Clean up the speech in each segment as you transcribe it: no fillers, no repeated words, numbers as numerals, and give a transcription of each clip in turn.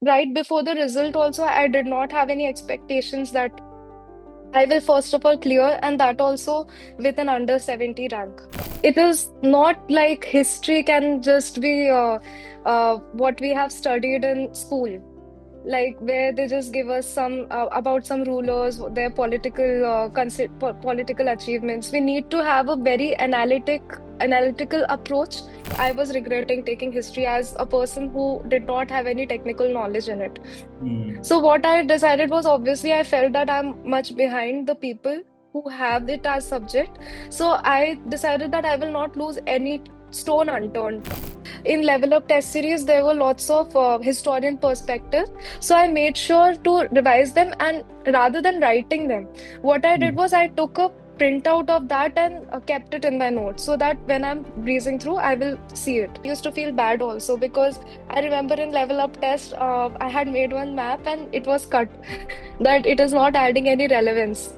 right before the result also, I did not have any expectations that I will first of all clear, and that also with an under 70 rank. It is not like history can just be what we have studied in school, like where they just give us some about some rulers, their political political achievements. We need to have a very analytical approach. I was regretting taking history as a person who did not have any technical knowledge in it. Hmm. So what I decided was, obviously I felt that I'm much behind the people who have it as subject. So I decided that I will not lose any stone unturned. In Level Up Test Series, there were lots of historian perspective. So I made sure to revise them, and rather than writing them, what I did Hmm. was I took a printout of that and kept it in my notes so that when I'm breezing through, I will see it. I used to feel bad also because I remember in Level Up Test, I had made one map and it was cut that it is not adding any relevance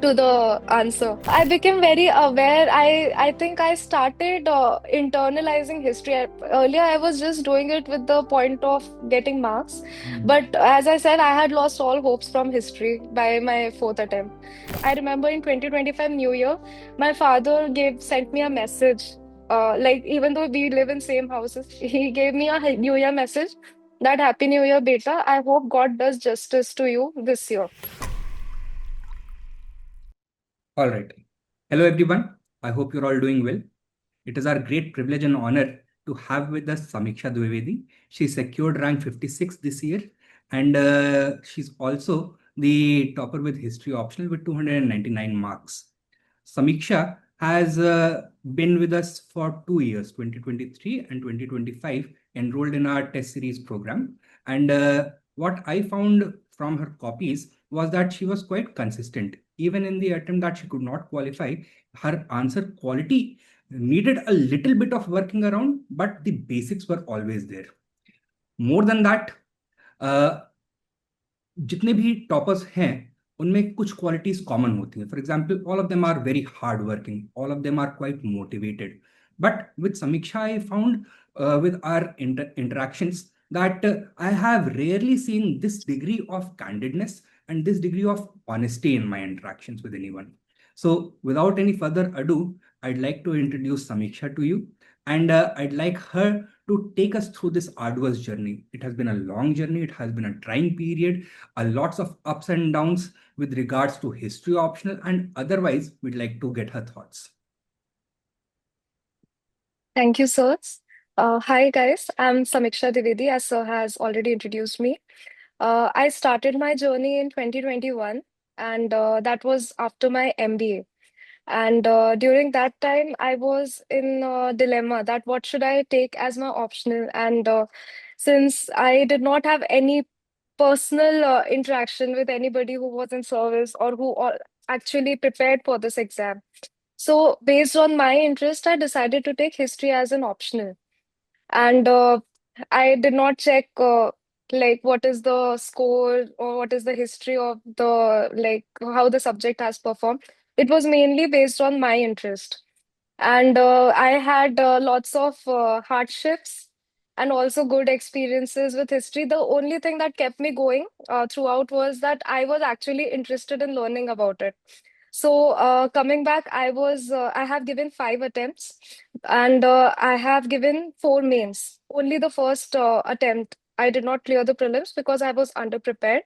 to the answer. I became very aware. I think I started internalizing history. Earlier, I was just doing it with the point of getting marks. Hmm. But as I said, I had lost all hopes from history by my fourth attempt. I remember in 2025 New Year, my father gave sent me a message. Like even though we live in same houses, he gave me a New Year message that Happy New Year, beta. I hope God does justice to you this year. All right. Hello, everyone. I hope you're all doing well. It is our great privilege and honor to have with us Samiksha Dwivedi. She secured rank 56 this year, and she's also the topper with history optional with 299 marks. Samiksha has been with us for 2 years, 2023 and 2025, enrolled in our test series program. And what I found from her copies was that she was quite consistent. Even in the attempt that she could not qualify, her answer quality needed a little bit of working around, but the basics were always there. More than that, uh, जितने भी toppers हैं उनमें कुछ qualities common होती हैं. For example, all of them are very hard working, all of them are quite motivated. But with Sameeksha I found with our interactions that I have rarely seen this degree of candidness and this degree of honesty in my interactions with anyone. So, without any further ado, I'd like to introduce Samiksha to you, and I'd like her to take us through this arduous journey. It has been a long journey, it has been a trying period, a lots of ups and downs with regards to history optional, and otherwise, we'd like to get her thoughts. Thank you, sir. Hi, guys. I'm Samiksha Dwivedi, as sir has already introduced me. I started my journey in 2021, and that was after my MBA. And during that time, I was in a dilemma that what should I take as my optional? And since I did not have any personal interaction with anybody who was in service or who actually prepared for this exam, so based on my interest, I decided to take history as an optional. And I did not check like what is the score or what is the history of the like how the subject has performed. It was mainly based on my interest. And I had lots of hardships and also good experiences with history. The only thing that kept me going throughout was that I was actually interested in learning about it. So coming back, I have given 5 attempts, and I have given 4 mains. Only the first attempt I did not clear the prelims because I was underprepared.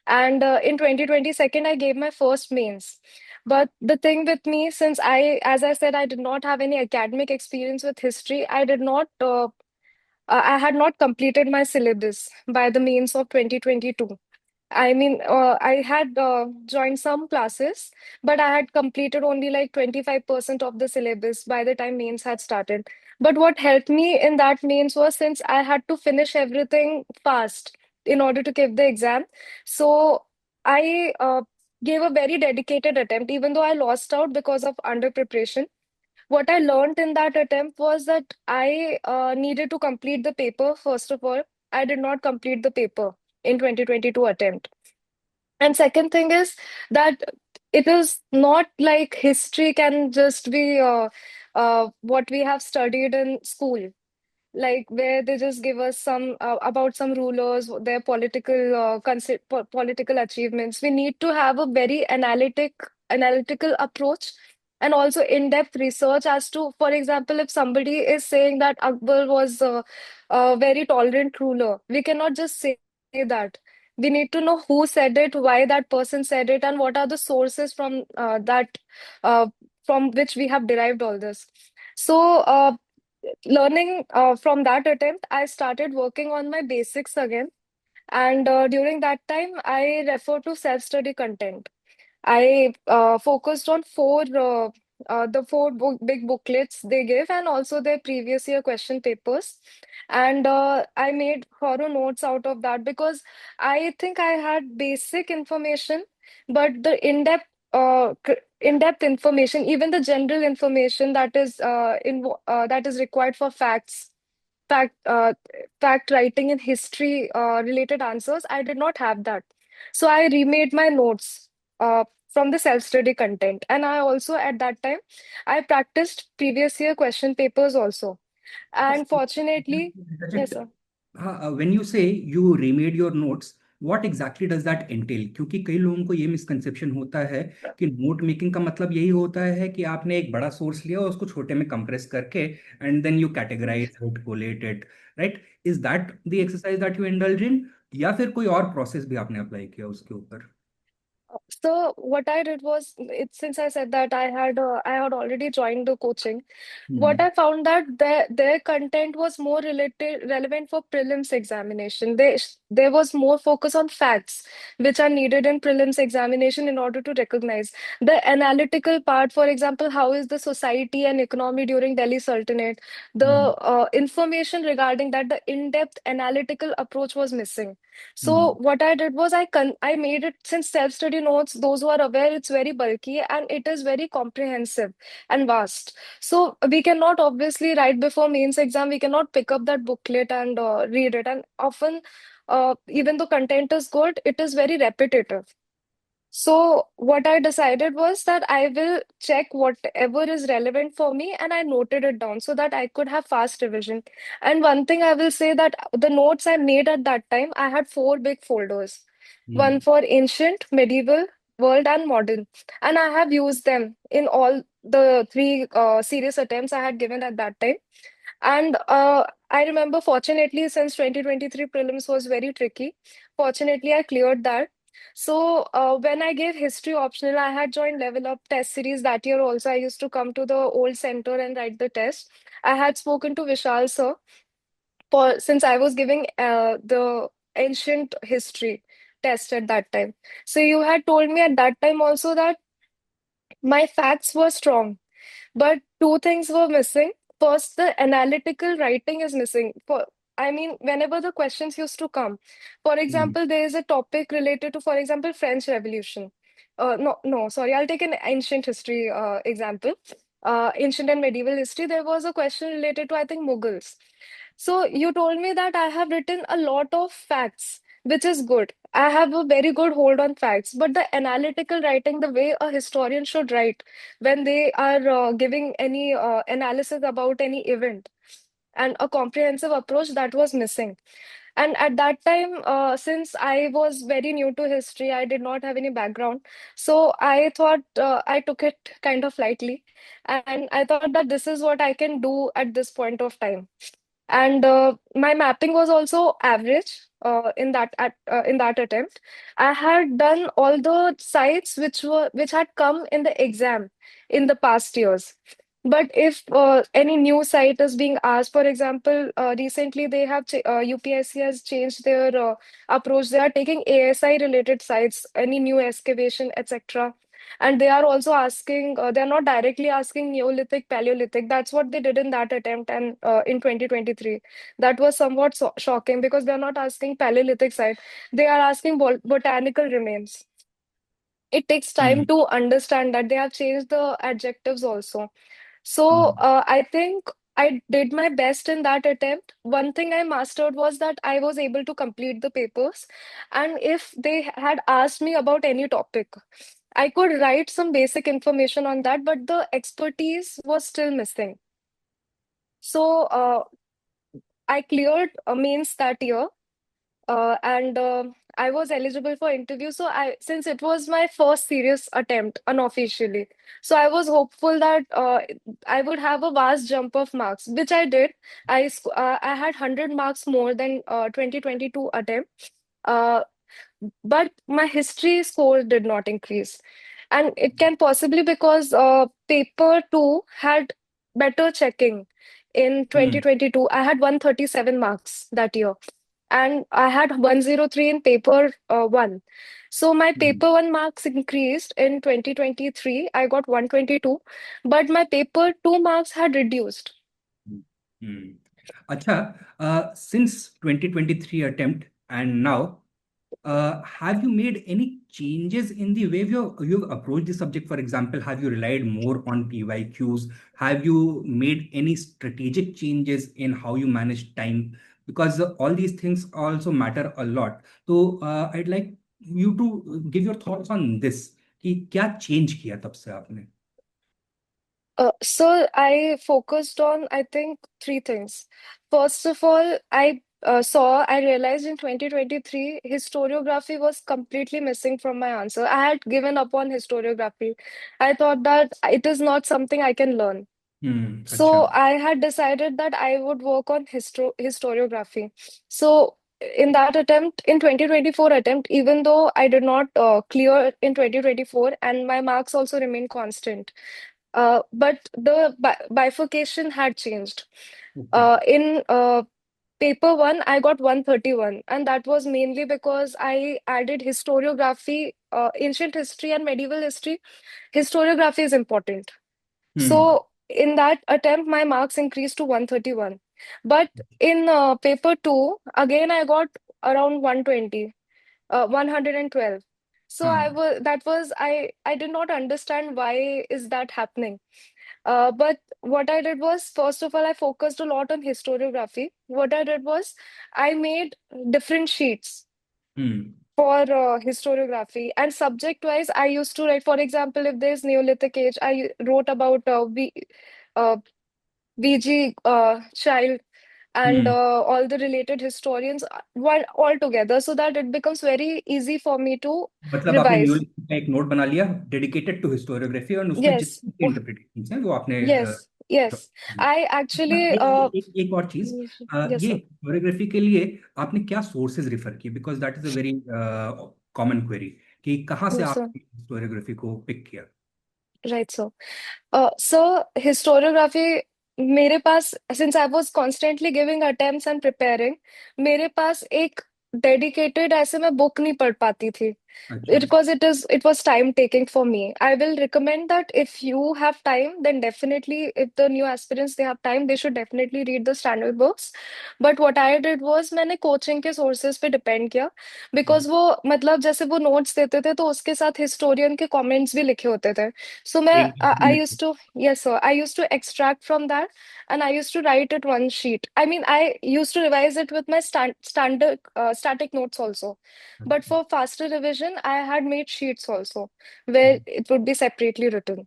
And in 2022, I gave my first mains. But the thing with me, since as I said, I did not have any academic experience with history, I had not completed my syllabus by the mains of 2022. I mean, I had joined some classes, but I had completed only like 25% of the syllabus by the time mains had started. But what helped me in that mains was, since I had to finish everything fast in order to give the exam. So I gave a very dedicated attempt, even though I lost out because of under preparation. What I learned in that attempt was that I needed to complete the paper, first of all. I did not complete the paper in 2022 attempt. And second thing is that it is not like history can just be what we have studied in school. like where they just give us some about some rulers, their political political achievements. We need to have a very analytical approach and also in-depth research as to, for example, if somebody is saying that Akbar was a very tolerant ruler, we cannot just say that. We need to know who said it, why that person said it, and what are the sources from that from which we have derived all this. So, learning from that attempt, I started working on my basics again. And during that time, I refer to self-study content. I focused on the big booklets they give, and also their previous year question papers. And I made thorough notes out of that because I think I had basic information, but the in-depth information, even the general information that is required for fact uh, fact writing and history related answers, I did not have that. So I remade my notes from the self-study content. And I also at that time I practiced previous year question papers also. And fortunately, yes, Rajat, sir. हाँ, when you say you remade your notes, what exactly does that entail? क्योंकि कई लोगों को ये misconception होता है कि note making का मतलब यही होता है कि आपने एक बड़ा सोर्स लिया और उसको छोटे में कंप्रेस करके and then you categorise it, collate it, right? Is that the exercise that you indulge in, या फिर कोई और प्रोसेस भी आपने अप्लाई किया उसके ऊपर? So what I did was, since I said that I had already joined the coaching. What hmm. I found that their content was more related relevant for prelims examination. There was more focus on facts which are needed in prelims examination in order to recognize the analytical part. For example, how is the society and economy during Delhi Sultanate? The hmm. information regarding that, the in-depth analytical approach was missing. So hmm. what I did was I made it, since self-study notes, those who are aware, it's very bulky and it is very comprehensive and vast. So we cannot obviously write before mains exam. We cannot pick up that booklet and read it. And often, even though content is good, it is very repetitive. So what I decided was that I will check whatever is relevant for me, and I noted it down so that I could have fast revision. And one thing I will say, that the notes I made at that time, I had four big folders. One hmm. for ancient, medieval, world, and modern. And I have used them in all the three serious attempts I had given at that time. And I remember, fortunately, since 2023 prelims was very tricky, fortunately, I cleared that. So when I gave history optional, I had joined Level Up test series that year also. I used to come to the old center and write the test. I had spoken to Vishal sir since I was giving the ancient history test at that time. So you had told me at that time also that my facts were strong, but two things were missing. First, the analytical writing is missing. I mean, whenever the questions used to come, for hmm. example, there is a topic related to, for example, French Revolution. No, sorry, I'll take an ancient history example. Ancient and medieval history. There was a question related to, I think, Mughals. So you told me that I have written a lot of facts, which is good. I have a very good hold on facts, but the analytical writing, the way a historian should write when they are giving any analysis about any event, and a comprehensive approach, that was missing. And at that time, since I was very new to history, I did not have any background. So I thought I took it kind of lightly. And I thought that this is what I can do at this point of time. And my mapping was also average in that attempt. I had done all the sites which had come in the exam in the past years. But if any new site is being asked, for example, recently UPSC has changed their approach. They are taking ASI related sites, any new excavation, etc. And they are also asking, they are not directly asking Neolithic, Paleolithic. That's what they did in that attempt, and in 2023. That was somewhat shocking because they are not asking Paleolithic site. They are asking botanical remains. It takes time hmm. to understand that they have changed the adjectives also. So hmm. I think I did my best in that attempt. One thing I mastered was that I was able to complete the papers. And if they had asked me about any topic, I could write some basic information on that, but the expertise was still missing. So I cleared mains that year, and I was eligible for interview. So since it was my first serious attempt unofficially, so I was hopeful that I would have a vast jump of marks, which I did. I had 100 marks more than 2022 attempt. Uh, but my history score did not increase. And it can possibly because paper two had better checking in Hmm. 2022. I had 137 marks that year, and I had 103 in paper one. So my Hmm. paper one marks increased in 2023. I got 122, but my paper two marks had reduced. Hmm. Hmm. Acha, since 2023 attempt and now, have you made any changes in the way you've approached the subject? For example, have you relied more on PYQs? Have you made any strategic changes in how you manage time? Because all these things also matter a lot. So I'd like you to give your thoughts on this. कि क्या change किया तब से आपने? So I focused on, I think, three things. First of all, I realized in 2023, historiography was completely missing from my answer. I had given up on historiography. I thought that it is not something I can learn. अच्छा. So I had decided that I would work on historiography. So in that attempt, in 2024 attempt, even though I did not clear in 2024 and my marks also remained constant, but the bifurcation had changed. Okay. In paper one, I got 131, and that was mainly because I added historiography, ancient history, and medieval history. Historiography is important. Hmm. So in that attempt, my marks increased to 131. But in paper two, again, I got around 120, 112. So हाँ. I did not understand why is that happening. But what I did was, first of all, I focused a lot on historiography. What I did was, I made different sheets Hmm. for historiography, and subject wise, I used to write, for example, if there's Neolithic age, I wrote about uh, VG Child and Hmm. all the related historians one all together, so that it becomes very easy for me to मतलब आपने revise. New York का एक note बना लिया dedicated to historiography और उसमें Yes. जितने interpretations हैं वो आपने Yes, drop yes. कर दिए. I अच्छा, actually, एक और चीज. yes, ये sir. हिस्टोरियोग्राफी के लिए आपने क्या सोर्सेज रिफर किए? Because that is a very common query कि कहाँ से Yes, sir. आपने हिस्टोरियोग्राफी को पिक किया. Right, sir. So historiography, मेरे पास, since I was constantly giving attempts and preparing, मेरे पास एक dedicated ऐसे मैं book नहीं पढ़ पाती थी. अच्छा. Because it was time taking for me. I will recommend that if you have time, then definitely, if the new aspirants they have time, they should definitely read the standard books. But what I did was मैंने coaching के sources पे depend किया, because वो मतलब जैसे वो notes देते थे तो उसके साथ historian के comments भी लिखे होते थे. So एक I used to, yes, sir, I used to extract from that and I used to write it one sheet. I mean, I used to revise it with my standard static notes also. But for faster revision, I had made sheets also where it would be separately written.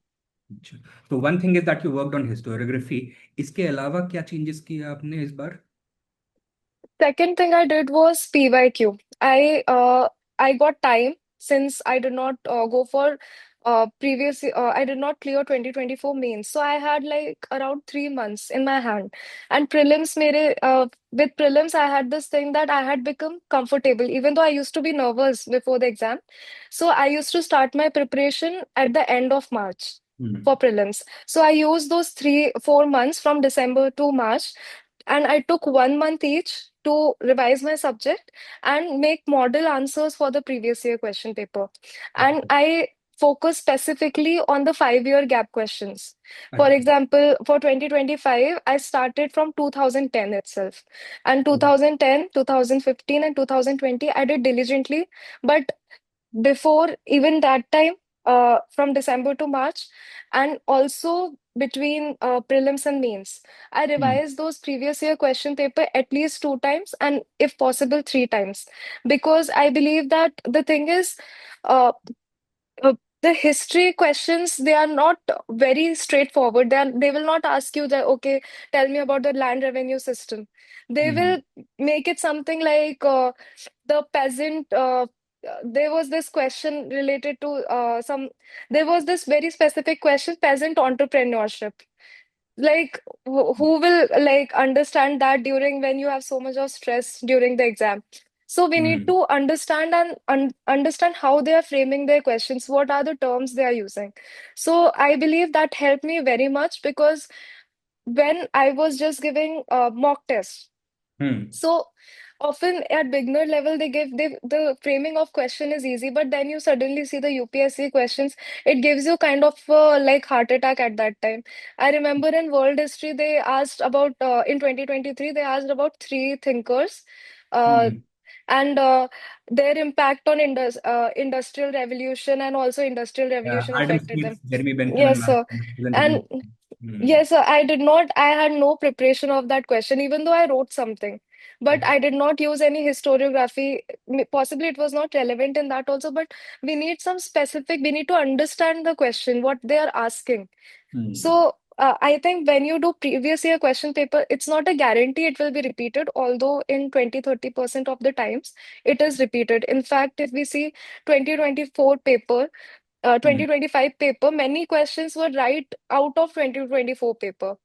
अच्छा. तो one thing is that you worked on historiography. इसके अलावा क्या changes किए आपने इस बार? Second thing I did was PYQ. I got time since I did not go for I did not clear 2024 mains. So I had like around 3 months in my hand. And with prelims, I had this thing that I had become comfortable, even though I used to be nervous before the exam. So I used to start my preparation at the end of March hmm. for prelims. So I used those 4 months from December to March, and I took 1 month each to revise my subject and make model answers for the previous year question paper. And अच्छा. I focus specifically on the 5 year gap questions. For अच्छा. example, for 2025, I started from 2010 itself. And 2010, 2015, and 2020, I did diligently. But before even that time, from December to March, and also between prelims and mains, I hmm. revised those previous year question paper at least 2 times, and if possible 3 times, because I believe that the thing is, uh, the history questions, they are not very straightforward. They will not ask you that, okay, tell me about the land revenue system. They Hmm. will make it something like the peasant. There was this question related to there was this very specific question, peasant entrepreneurship. Like, who will like understand that during when you have so much of stress during the exam? So we need Hmm. to understand and understand how they are framing their questions, what are the terms they are using. So I believe that helped me very much, because when I was just giving mock tests, Hmm. so often at beginner level the framing of question is easy, but then you suddenly see the UPSC questions. It gives you kind of like heart attack at that time. I remember in world history they asked about in 2023 they asked about three thinkers, uh, Hmm. and their impact on industrial revolution, and also industrial Yeah, revolution Adam affected Smith, them. Jeremy Bentham, and Yes, Mark sir. President. And Hmm. yes, sir, I did not, I had no preparation of that question, even though I wrote something. But I did not use any historiography. Possibly it was not relevant in that also, but we need some specific, we need to understand the question, what they are asking. Hmm. So I think when you do previous year question paper, it's not a guarantee it will be repeated, although in 20-30% of the times it is repeated. In fact, if we see 2024 paper, Hmm. 2025 paper, many questions were right out of 2024 paper,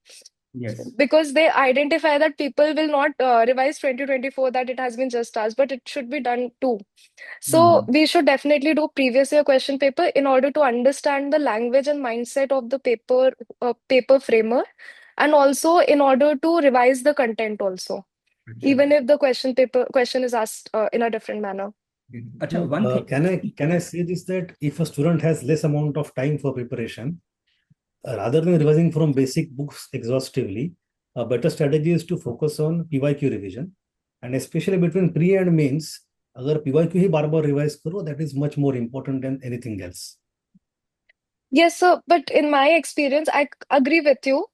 Yes. because they identify that people will not revise 2024, that it has been just asked, but it should be done too. So Hmm. we should definitely do previous year question paper in order to understand the language and mindset of the paper framer, and also in order to revise the content also, Acha. even if the question is asked in a different manner. Acha, So, one thing. can I say this, that if a student has less amount of time for preparation, rather than revising from basic books exhaustively, a better strategy is to focus on PYQ revision, and especially between pre and mains. अगर PYQ ही बार बार revise करो, that is much more important than anything else. Yes, sir. But in my experience, agree with you.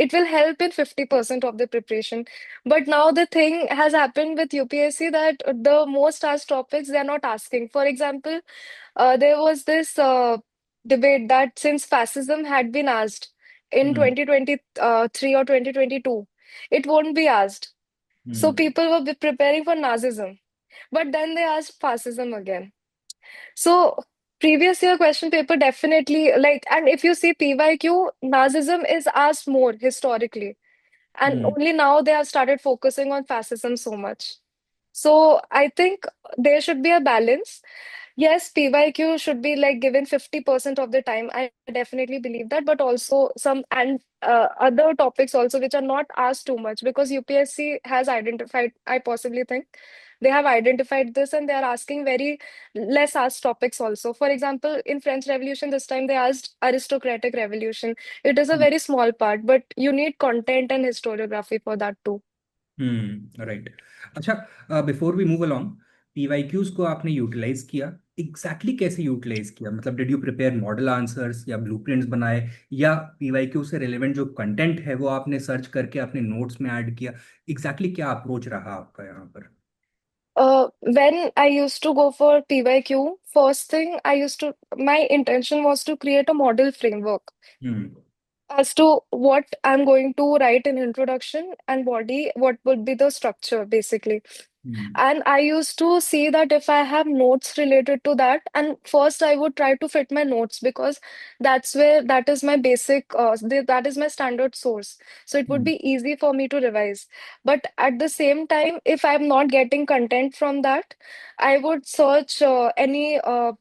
It will help in 50% of the preparation. But now the thing has happened with UPSC that the most asked topics they are not asking. For example, there was this debate that since fascism had been asked in Hmm. 2023 or 2022, it won't be asked. So Hmm. people were preparing for Nazism. But then they asked fascism again. So previous year question paper definitely like, and if you see PYQ, Nazism is asked more historically, and Hmm. only now they have started focusing on fascism so much. So I think there should be a balance. Yes, PYQ should be like given 50% of the time. I definitely believe that, but also some and other topics also which are not asked too much, because UPSC has identified, I possibly think they have identified this, and they are asking very less asked topics also. For example, in French Revolution, this time they asked aristocratic revolution. It is a very small part, but you need content and historiography for that too. राइट. अच्छा, before we move along, PYQs को आपने utilize किया, exactly कैसे utilize किया? मतलब did you prepare model answers या blueprints बनाए, या पीवाईक्यू से रिलेवेंट जो कंटेंट है वो आपने सर्च करके अपने नोट्स में ऐड किया? एग्जैक्टली क्या अप्रोच रहा आपका यहाँ पर? When I used to go for PYQ, first thing my intention was to create a model framework hmm. as to what I'm going to write in introduction and body, what would be the structure basically. Hmm. And I used to see that if I have notes related to that, and first I would try to fit my notes, because that is my basic, that is my standard source. So it would hmm. be easy for me to revise. But at the same time, if I'm not getting content from that, I would search any uh,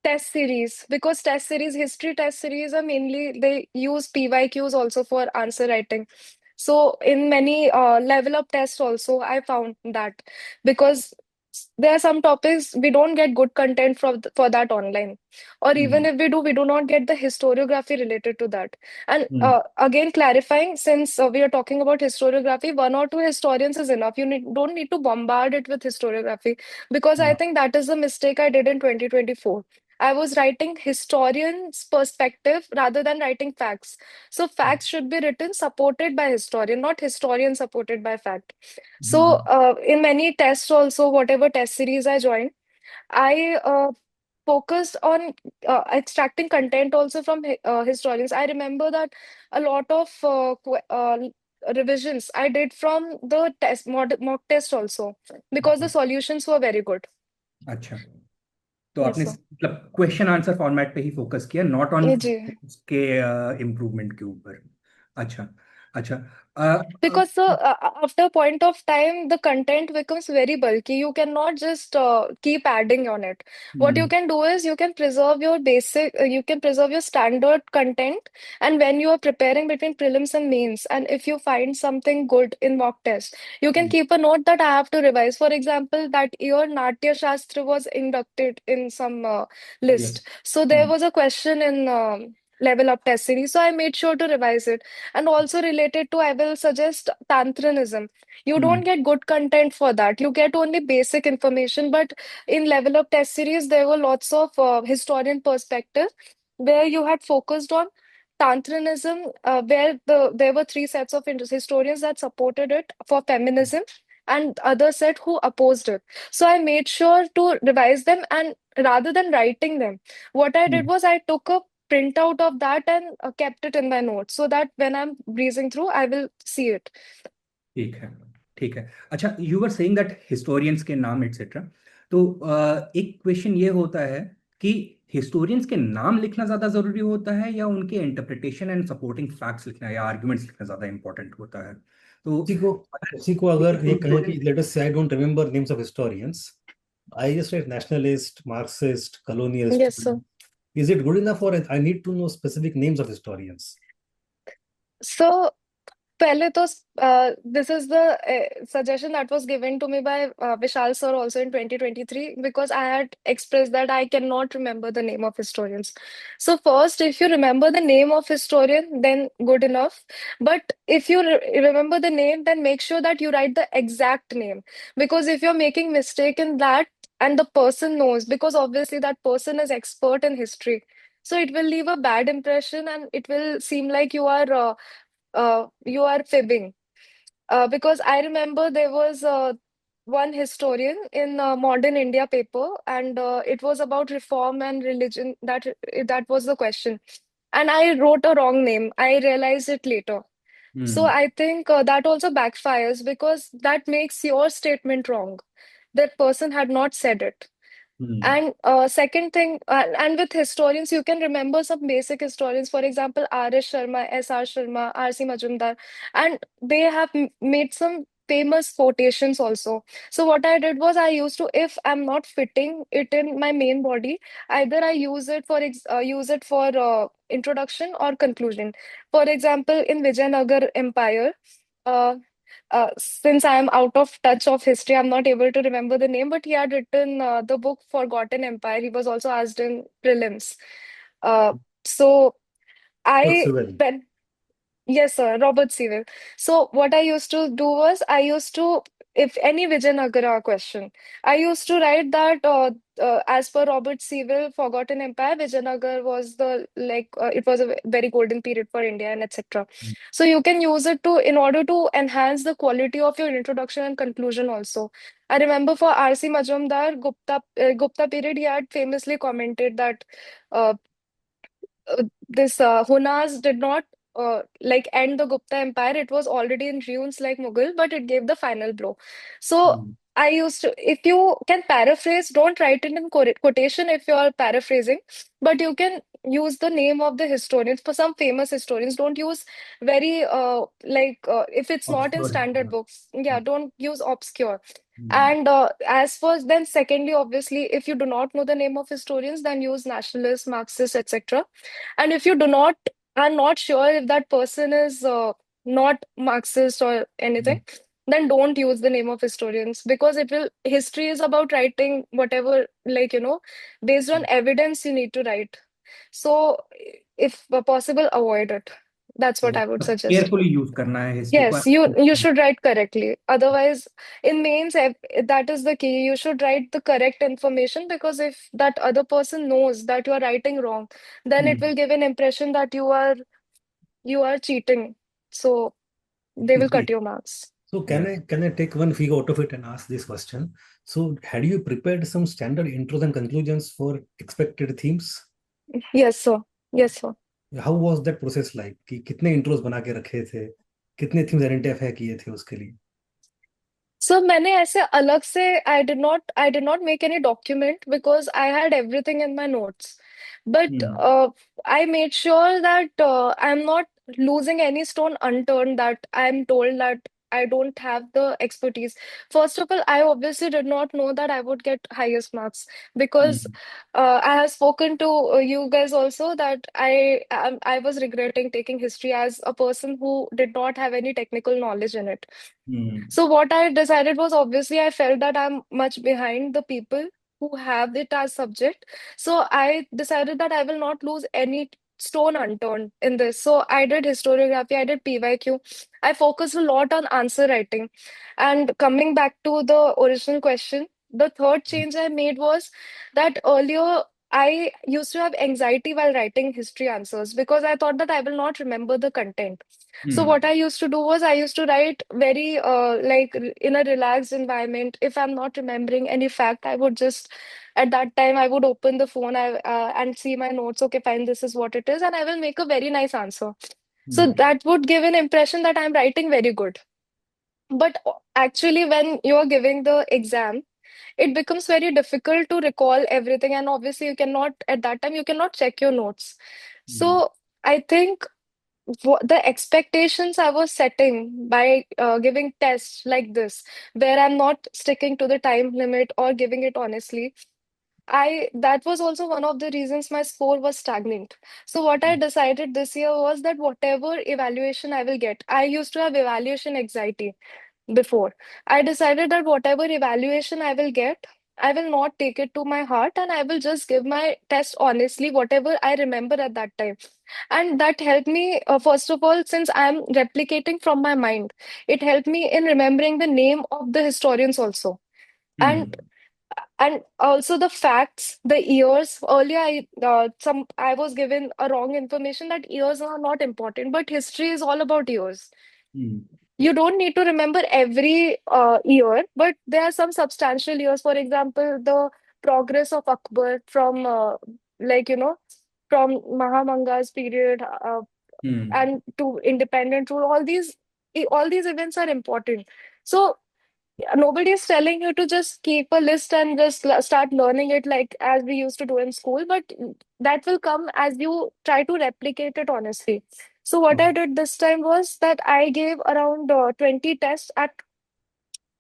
test series, because history test series are mainly, they use PYQs also for answer writing. So in many level up tests also, I found that, because there are some topics we don't get good content for that online, or even hmm. if we do not get the historiography related to that. And hmm. again, clarifying, since we are talking about historiography, one or two historians is enough. Don't need to bombard it with historiography, because I हाँ. think that is the mistake I did in 2024. I was writing historian's perspective rather than writing facts. So facts should be written supported by historian, not historian supported by fact. So hmm. in many tests also, whatever test series I joined, I focused on extracting content also from historians. I remember that a lot of revisions I did from the mock test also, because the solutions were very good. अच्छा, तो Yes, आपने sir. मतलब question answer format पे ही focus किया, not on जी. के improvement के ऊपर। अच्छा अच्छा। Because after a point of time, the content becomes very bulky. You cannot just keep adding on it. What you can do is you can preserve your you can preserve your standard content. And when you are preparing between prelims and mains, and if you find something good in mock test, you can keep a note that I have to revise. For example, that year Natya Shastra was inducted in some yes. list. So there was a question in level up test series. So I made sure to revise it. And also related to, I will suggest Tantrinism. You don't get good content for that. You get only basic information. But in Level Up Test Series, there were lots of historian perspective where you had focused on Tantrinism, where there were three sets of historians that supported it for feminism and other set who opposed it. So I made sure to revise them, and rather than writing them, what I did was I took a printout of that and kept it in my notes so that when I'm breezing through, I will see it. ठीक है, ठीक है। अच्छा, you were saying that historians के नाम etcetera, तो एक question ये होता है कि हिस्टोरियंस के नाम लिखना ज्यादा जरूरी होता है या उनके इंटरप्रिटेशन एंड सपोर्टिंग फैक्ट्स लिखना या आर्गुमेंट्स लिखना ज्यादा इंपॉर्टेंट होता है? तो किसी को अगर ये कहें कि लेट अस से I don't remember names of historians, I just right nationalist, Marxist, colonialist. Yes, sir. Is it good enough, or I need to know specific names of historians? So, pehle to, this is the suggestion that was given to me by Vishal sir also in 2023, because I had expressed that I cannot remember the name of historians. So first, if you remember the name of historian, then good enough. But if you remember the name, then make sure that you write the exact name. Because if you're making mistake in that and the person knows, because obviously that person is expert in history, so it will leave a bad impression and it will seem like you are fibbing. Because I remember there was one historian in Modern India paper, and it was about reform and religion. That was the question, and I wrote a wrong name. I realized it later. So I think that also backfires because that makes your statement wrong. That person had not said it. And second thing, and with historians, you can remember some basic historians. For example, R.S. Sharma, S.R. Sharma, R.C. Majumdar, and they have made some famous quotations also. So what I did was I used to, if I'm not fitting it in my main body, either I use it for introduction or conclusion. For example, in Vijayanagar Empire. Uh, since I am out of touch of history, I'm not able to remember the name, but he had written the book Forgotten Empire. He was also asked in prelims. Uh, so I Sewell. when Yes, sir, Robert Sewell. So what I used to do was I used to, if any Vijayanagara question, I used to write that as per Robert Sewell, Forgotten Empire, Vijayanagar was it was a very golden period for India and etc. So you can use it to in order to enhance the quality of your introduction and conclusion also. I remember for R.C. Majumdar, Gupta period, he had famously commented that uh, this Hunas did not end the Gupta Empire. It was already in ruins like Mughal, but it gave the final blow. So I used to, if you can paraphrase, don't write it in quotation if you are paraphrasing, but you can use the name of the historians. For some famous historians, don't use very if it's not in Obscure. standard books, yeah, don't use obscure. And as for then, secondly, obviously, if you do not know the name of historians, then use nationalists, Marxists, etc. And if you do not are not sure if that person is not Marxist or anything, then don't use the name of historians, because it will history is about writing whatever, based on evidence you need to write. So if possible, avoid it. That's what I would suggest. Carefully use करना है history को। Yes, you should write correctly. Otherwise, in mains, that is the key. You should write the correct information, because if that other person knows that you are writing wrong, then it will give an impression that you are cheating. So they will ji, cut your marks. So Yeah. can I take one figure out of it and ask this question? So had you prepared some standard intros and conclusions for expected themes? Yes, sir. Yes, sir. How was that process like? कि कितने intros बना के रखे थे? कितने themes identify किए थे उसके लिए? So मैंने ऐसे अलग से I did not make any document because I had everything in my notes. But Hmm. I made sure that I'm not losing any stone unturned, that I'm told that I don't have the expertise. First of all, I obviously did not know that I would get highest marks because Hmm. I have spoken to you guys also that I was regretting taking history as a person who did not have any technical knowledge in it. Hmm. So what I decided was, obviously I felt that I'm much behind the people who have it as subject. So I decided that I will not lose any stone unturned in this. So I did historiography, I did PYQ. I focused a lot on answer writing. And coming back to the original question, the third change I made was that earlier I used to have anxiety while writing history answers because I thought that I will not remember the content. So Hmm. what I used to do was I used to write very in a relaxed environment. If I'm not remembering any fact, I would just at that time I would open the phone and see my notes. Okay, fine, this is what it is, and I will make a very nice answer. So Hmm. that would give an impression that I'm writing very good. But actually, when you are giving the exam, it becomes very difficult to recall everything, and obviously you cannot at that time you cannot check your notes. Hmm. So I think the expectations I was setting by giving tests like this, where I'm not sticking to the time limit or giving it honestly, I that was also one of the reasons my score was stagnant. So what I decided this year was that whatever evaluation I will get, I used to have evaluation anxiety before. I decided that whatever evaluation I will get, I will not take it to my heart and I will just give my test honestly, whatever I remember at that time. And that helped me, first of all, since I'm replicating from my mind, it helped me in remembering the name of the historians also. And Hmm. and also the facts, the years. Earlier, I was given a wrong information that years are not important, but history is all about years. Hmm. You don't need to remember every year, but there are some substantial years. For example, the progress of Akbar from, like, from Mahamanga's period Hmm. and to independent rule. All these events are important. So nobody is telling you to just keep a list and just start learning it like as we used to do in school, but that will come as you try to replicate it honestly. So what I Okay. did this time was that I gave around 20 tests at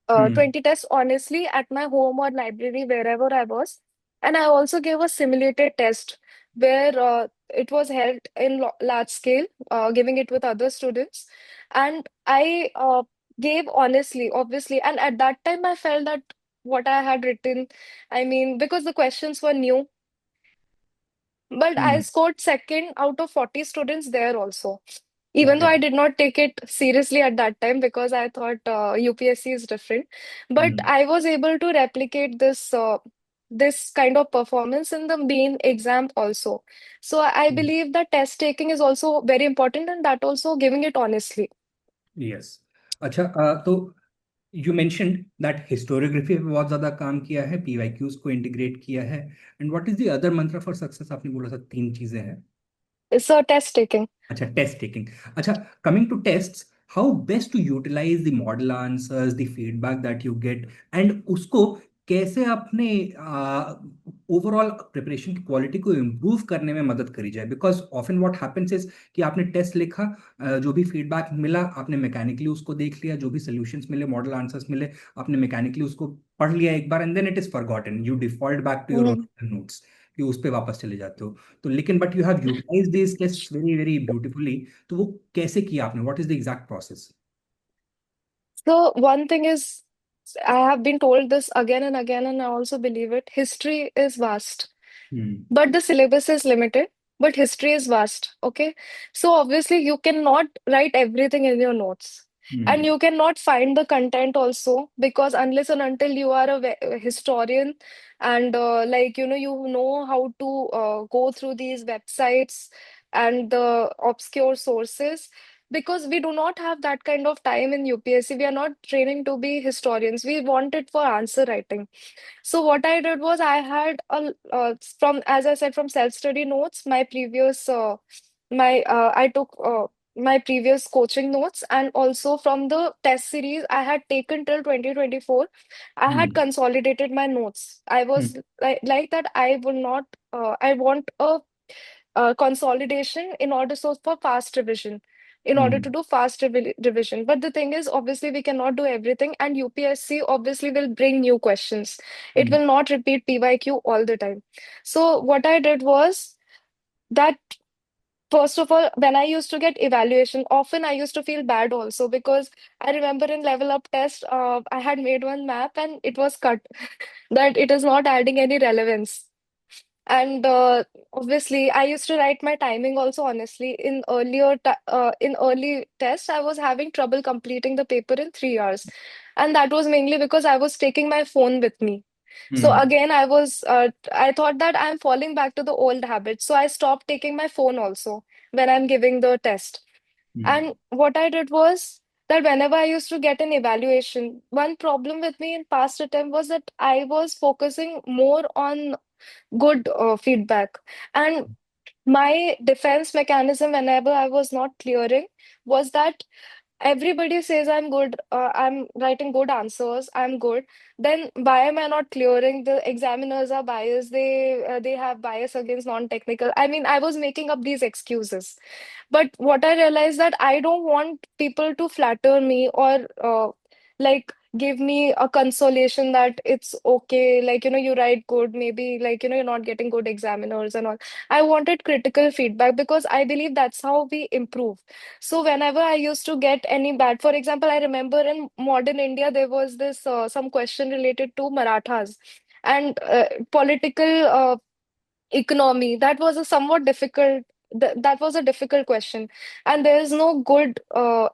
Hmm. 20 tests honestly at my home or library, wherever I was. And I also gave a simulated test where it was held in large scale, giving it with other students. And I gave honestly, obviously. And at that time, I felt that what I had written, I mean, because the questions were new, but I Hmm. scored second out of 40 students there also. Even though Okay. I did not take it seriously at that time because I thought UPSC is different, but Hmm. I was able to replicate this kind of performance in the main exam also. So I Hmm. believe that test taking is also very important and that also giving it honestly. Yes. अच्छा, तो you mentioned that historiography पे बहुत ज्यादा काम किया है, PYQs को integrate किया है, and what is the other मंत्र फॉर सक्सेस? आपने बोला था तीन चीजें हैं। So test taking. अच्छा, टेस्ट टेकिंग। अच्छा, coming to tests, how best to utilise the model answers, the feedback that you get, and उसको कैसे अपने ओवरऑल प्रिपरेशन की क्वालिटी को इम्प्रूव करने में मदद करी जाए? Because often what happens is कि आपने टेस्ट लिखा, जो भी फीडबैक मिला आपने मैकेनिकली उसको देख लिया, जो भी सोल्यूशंस मिले, मॉडल आंसर्स मिले, आपने मैकेनिकली उसको पढ़ लिया एक बार, and then it is forgotten, you default back to your Mhm. Original notes, कि उस पे वापस चले जाते हो। तो लेकिन but you have utilize this test very very beautifully, तो वो कैसे किया आपने? What is the exact process? So one thing is, I have been told this again and again, and I also believe it. History is vast. Hmm. But the syllabus is limited, but history is vast. Okay. So obviously, you cannot write everything in your notes. And hmm. you cannot find the content also because unless and until you are a historian and you know how to go through these websites and the obscure sources, because we do not have that kind of time in UPSC. We are not training to be historians. We want it for answer writing. So what I did was I had from, as I said, from self-study notes, my previous my I took my previous coaching notes, and also from the test series I had taken till 2024. I had Hmm. consolidated my notes. I Hmm. was like that. I will not. I want a consolidation in order so for fast revision, in order to Hmm. do fast revision. But the thing is, obviously, we cannot do everything, and UPSC obviously will bring new questions. It Hmm. will not repeat PYQ all the time. So what I did was that, first of all, when I used to get evaluation, often I used to feel bad also, because I remember in level up test, I had made one map and it was cut that it is not adding any relevance. And obviously, I used to write my timing also honestly. In early tests, I was having trouble completing the paper in 3 hours, and that was mainly because I was taking my phone with me. So Hmm. again, I thought that I'm falling back to the old habits. So I stopped taking my phone also when I'm giving the test. Hmm. And what I did was that whenever I used to get an evaluation, one problem with me in past attempt was that I was focusing more on good feedback. And my defense mechanism whenever I was not clearing was that everybody says I'm good, I'm writing good answers, I'm good. Then why am I not clearing? The examiners are biased. They have bias against non-technical. I mean, I was making up these excuses. But what I realized that I don't want people to flatter me or like give me a consolation that it's okay, like you write good, maybe like you're not getting good examiners and all. I wanted critical feedback because I believe that's how we improve. So whenever I used to get any bad, for example, I remember in modern India there was this some question related to Marathas and political economy. That was a somewhat difficult, that was a difficult question, and there is no good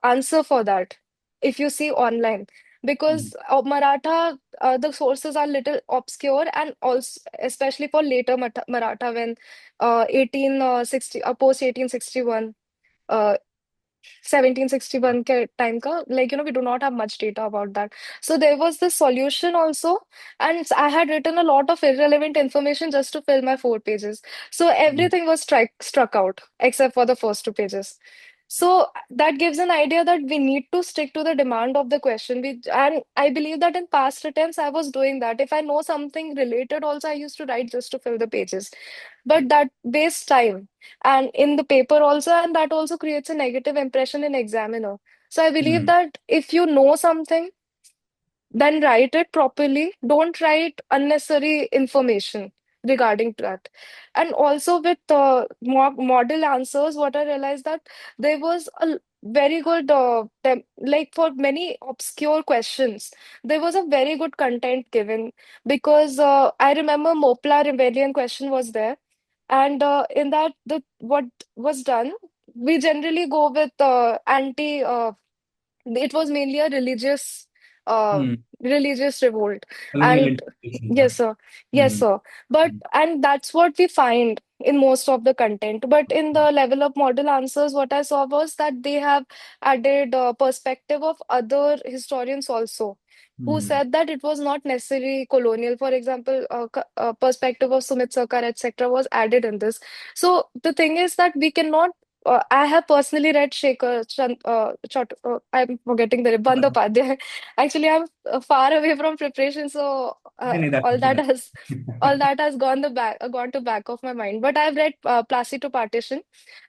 answer for that if you see online, Hmm. because Maratha, the sources are little obscure, and also especially for later Maratha, when 1860 post 1861, 1761 के time का, like we do not have much data about that. So there was this solution also, and I had written a lot of irrelevant information just to fill my 4 pages. So Hmm. everything was struck out except for the first 2 pages. So that gives an idea that we need to stick to the demand of the question. And I believe that in past attempts I was doing that. If I know something related also, I used to write just to fill the pages, but that wastes time and in the paper also, and that also creates a negative impression in examiner. So I believe Hmm. that if you know something, then write it properly. Don't write unnecessary information regarding that. And also with model answers, what I realized that there was a very good like for many obscure questions, there was a very good content given, because I remember Mopla rebellion question was there, and in that, the what was done, we generally go with anti it was mainly a uh Hmm. religious revolt. Colonial And interpretation था. yes sir, yes Hmm. sir, but Hmm. and that's what we find in most of the content. But in the level up model answers, what I saw was that they have added perspective of other historians also, who Hmm. said that it was not necessarily colonial. For example, perspective of Sumit Sarkar, etc., was added in this. So the thing is that we cannot. I have personally read I'm forgetting the name, Bandyopadhyay. Actually, I'm far away from preparation, so नहीं नहीं that's all okay, that has all that's that has gone to back of my mind. But I've read Placido Partition,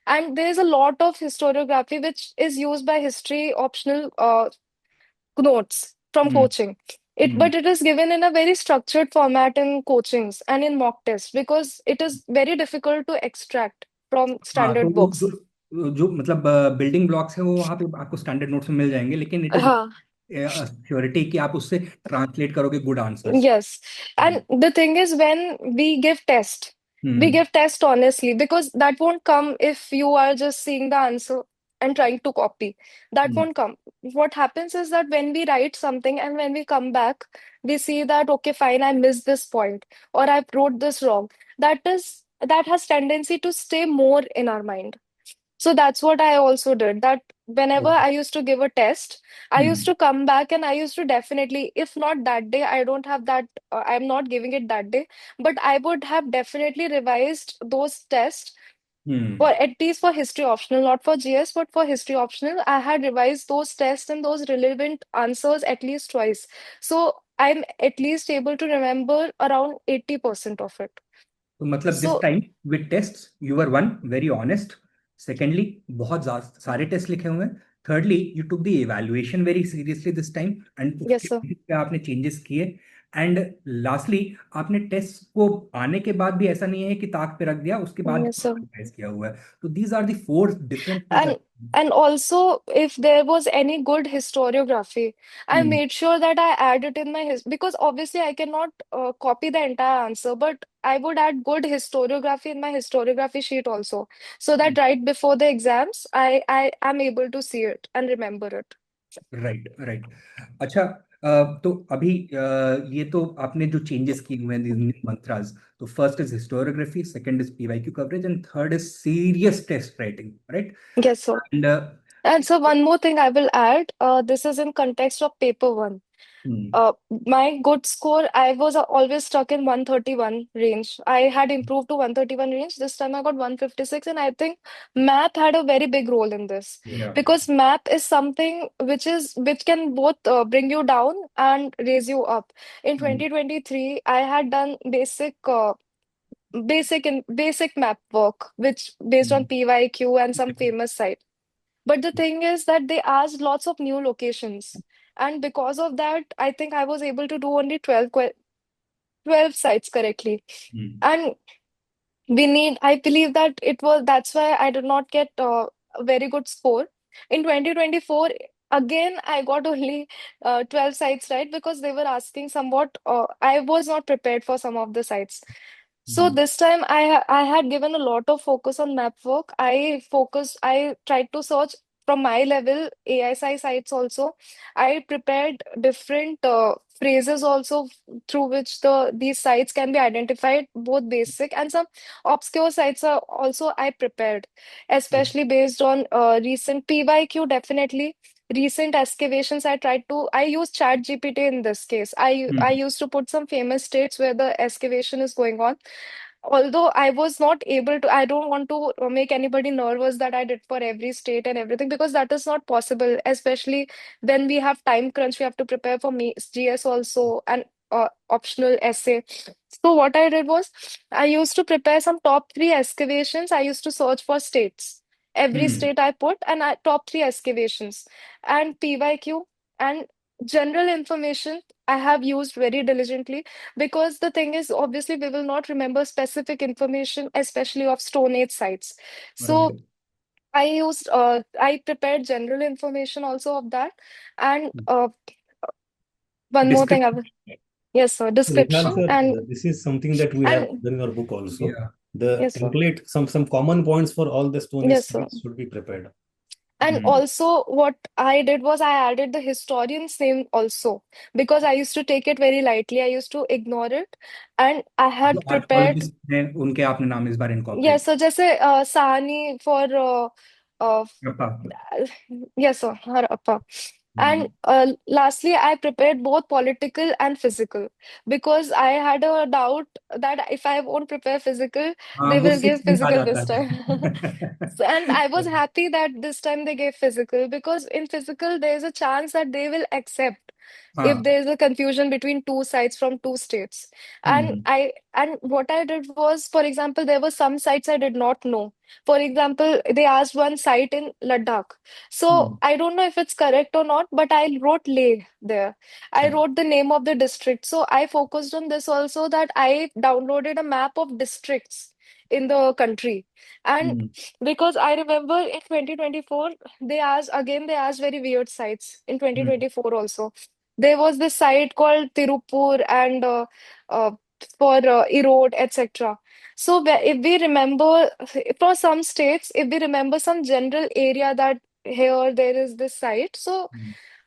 and there is a lot of historiography which is used by history optional notes from hmm. coaching. Hmm. But it is given in a very structured format in coachings and in mock tests, because it is very difficult to extract from हाँ तो standard वो books. जो जो मतलब building blocks है वो वहाँ पे आपको स्टैंडर्ड नोट्स में मिल जाएंगे, लेकिन इट इज हाँ. श्योरिटी कि आप उससे ट्रांसलेट करोगे good answers. Yes. And the thing is, when we hmm. give test honestly, because that won't come if you are just seeing the answer and trying to copy. That hmm. won't come. What happens is that when we write something and when we come back, we see that, okay, fine, I missed this point or I wrote this wrong. That has tendency to stay more in our mind. So that's what I also did. That whenever Okay. I used to give a test, I used Hmm. to come back and I used to definitely, if not that day, I don't have that, I'm not giving it that day, but I would have definitely revised those tests for Hmm. at least for history optional, not for GS, but for history optional. I had revised those tests and those relevant answers at least twice. So I'm at least able to remember around 80% of it. तो मतलब this So, time with tests you were one very honest. Secondly, बहुत सारे test लिखे हुए हैं. Thirdly, you took the evaluation very seriously this time and yes, उसके sir. Basis पे आपने चेंजेस किए. एंड लास्टली, आपने टेस्ट को आने के बाद भी ऐसा नहीं है कि ताक पे रख दिया, उसके बाद Yes, sir. रिवाइज किया हुआ है. तो these are the four different things. And and also, if there was any good historiography, I hmm. made sure that I add it in my because obviously I cannot copy the entire answer, but I would add good historiography in my historiography sheet also, so that right before the exams, I am able to see it and remember it. Right, right. अच्छा, तो अभी ये तो आपने जो changes किए हुए हैं मंत्रास. तो first is historiography, second is PYQ coverage, and third is serious test writing, right? Yes, sir. And And so one more thing I will add, this is in context of paper one. Uh, my good score, I was always stuck in 131 range. I had improved to 131 range. This time I got 156, and I think math had a very big role in this या. because math is something which can both bring you down and raise you up. In 2023, I had done basic map work, which based on PYQ and some famous site. But the thing is that they asked lots of new locations. And because of that, I think I was able to do only 12 sites correctly. And I believe that that's why I did not get a very good score. In 2024, again, I got only 12 sites right because they were asking somewhat, I was not prepared for some of the sites. So this time I had given a lot of focus on map work. I tried to search from my level ASI sites also. I prepared different phrases also through which these sites can be identified, both basic and some obscure sites are also I prepared, especially based on recent PYQ definitely. Recent excavations, I use Chat GPT in this case. I used to put some famous states where the excavation is going on. Although I was not able to, I don't want to make anybody nervous that I did for every state and everything because that is not possible, especially when we have time crunch, we have to prepare for me GS also and optional essay. So what I did was I used to prepare some top three excavations. I used to search for states. Every state I put and top three excavations and PYQ and general information I have used very diligently because the thing is, obviously, we will not remember specific information, especially of Stone Age sites. So right. I prepared general information also of that. And one more thing, description. yes, sir, So, Vishal description sir, and this is something that we have and done in our book also. या. The yes, sir, template, some common points for all the Stone Age yes, sir. sites should be prepared. And also, what I did was I added the historian's name also because I used to take it very lightly. I used to ignore it, and I जो had prepared. Archaeologist हैं उनके आपने नाम इस बार incorporate. Yes, so जैसे Sahani for uh, yes, sir, Harappa. And lastly, I prepared both political and physical because I had a doubt that if I won't prepare physical, हाँ, they वो will give 6 minute आ physical जाता this time. है. And I was happy that this time they gave physical because in physical, there is a chance that they will accept if हाँ. there is a confusion between two sites from two states. And what I did was, for example, there were some sites I did not know. For example, they asked one site in Ladakh. So I don't know if it's correct or not, but I wrote Leh there. I अच्छा. wrote the name of the district. So I focused on this also that I downloaded a map of districts in the country. And because I remember in 2024, they asked very weird sites in 2024 also. There was this site called Tirupur and uh, for Erode, etc. So if we remember, for some states, if we remember some general area that here there is this site, so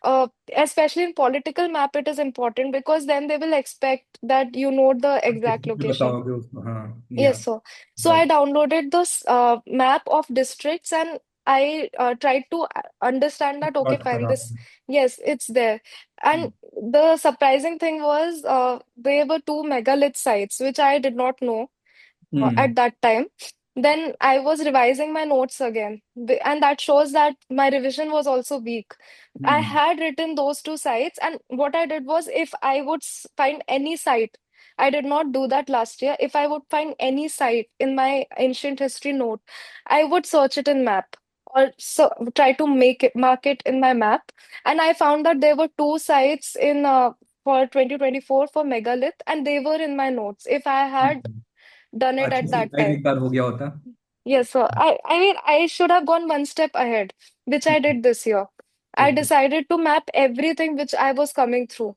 especially in political map, it is important because then they will expect that you know the आप exact किसी को location. बताओगे उसको, हाँ, या, Yes, sir. So I downloaded this map of districts and I tried to understand that, okay, plot fine, करा. this, yes, it's there. And the surprising thing was there were two megalith sites, which I did not know hmm. at that time. Then I was revising my notes again, and that shows that my revision was also weak. I hmm. had written those two sites, and what I did was if I would find any site, I did not do that last year. If I would find any site in my ancient history note, I would search it in map or so try to make it mark it in my map. And I found that there were two sites in for 2024 for megalith, and they were in my notes. If I had done it अच्छे at से that revise time. एक बार हो गया होता. Yes, so I mean, I should have gone one step ahead, which I did this year. I okay. decided to map everything which I was coming through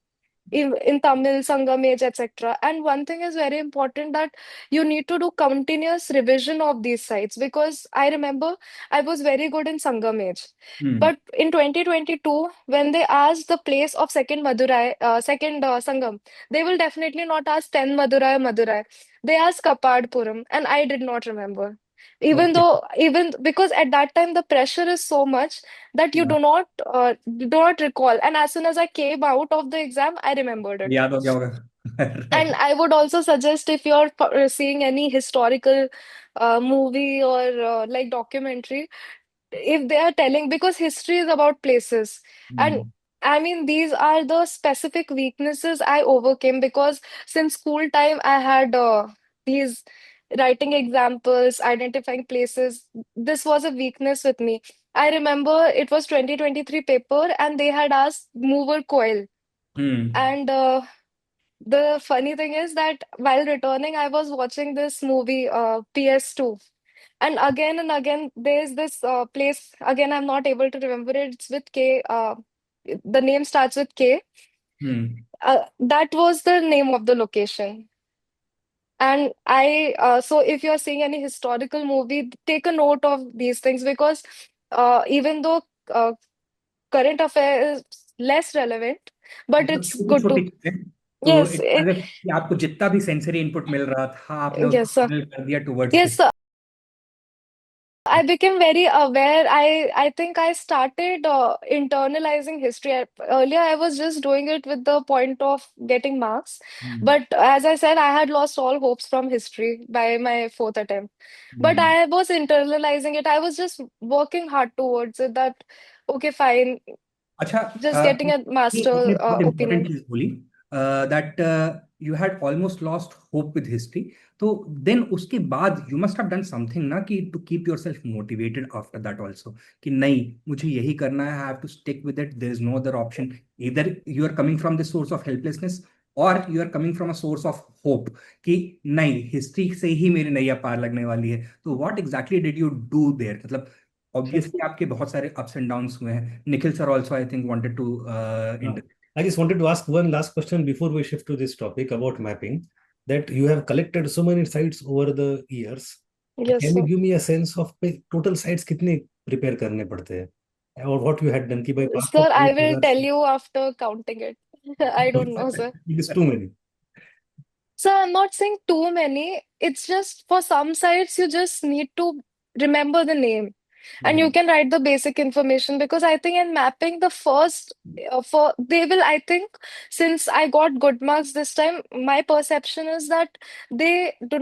in Tamil, Sangam age, etc. And one thing is very important that you need to do continuous revision of these sites because I remember I was very good in Sangam age. Hmm. But in 2022, when they asked the place of second Madurai, second Sangam, they will definitely not ask 10 Madurai, Madurai. They asked Kapadpuram, and I did not remember. Even okay. though, even because at that time the pressure is so much that you do not recall. And as soon as I came out of the exam, I remembered it. याद हो गया होगा. And right. I would also suggest if you're seeing any historical movie or like documentary, if they are telling, because history is about places. And I mean, these are the specific weaknesses I overcame because since school time, I had these writing examples, identifying places. This was a weakness with me. I remember it was 2023 paper and they had asked mover coil. Hmm. And the funny thing is that while returning, I was watching this movie, PS2. And again, there's this place. Again, I'm not able to remember it. It's with K. The name starts with K. Hmm. That was the name of the location. And so if you're seeing any historical movie, take a note of these things because even though current affair is less relevant, but मतलब it's छोटी good छोटी to, चीजें. तो yes, it as if कि आपको जितना भी sensory input मिल रहा था आपने उसको yes, चैनल कर दिया towards yes. History. I became very aware. I think I started internalizing history. Earlier, I was just doing it with the point of getting marks. But as I said, I had lost all hopes from history by my fourth attempt. But I was internalizing it. I was just working hard towards it. That okay, fine, अच्छा. just getting a ये आपने master बहुत important opinion. चीज बोली, that you had almost lost hope with history. तो then उसके बाद you must have done something ना, कि to keep yourself motivated after that also, कि नहीं मुझे यही करना है, I have to stick with it, there is no other option. इधर you are coming from this source of helplessness और you are coming from a source of hope, कि नहीं हिस्ट्री से ही मेरी नैया पार लगने वाली है. तो what exactly did you do there? मतलब ऑब्वियसली आपके बहुत सारे अप्स एंड डाउन्स हुए हैं. Nikhil sir also I think wanted to enter. I just wanted to ask one last question before we shift to this topic about mapping. That you have collected so many sites over the years. Yes, Can you sir. give me a sense of total sites कितने prepare करने पड़ते हैं? Or what you had done कि भाई Sir, 500 I will 1000 tell you after counting it. I don't know, sir. it is too many. So I'm not saying too many. It's just for some sites, you just need to remember the name and you can write the basic information because I think in mapping, the first for they will, I think, since I got good marks this time, my perception is that they are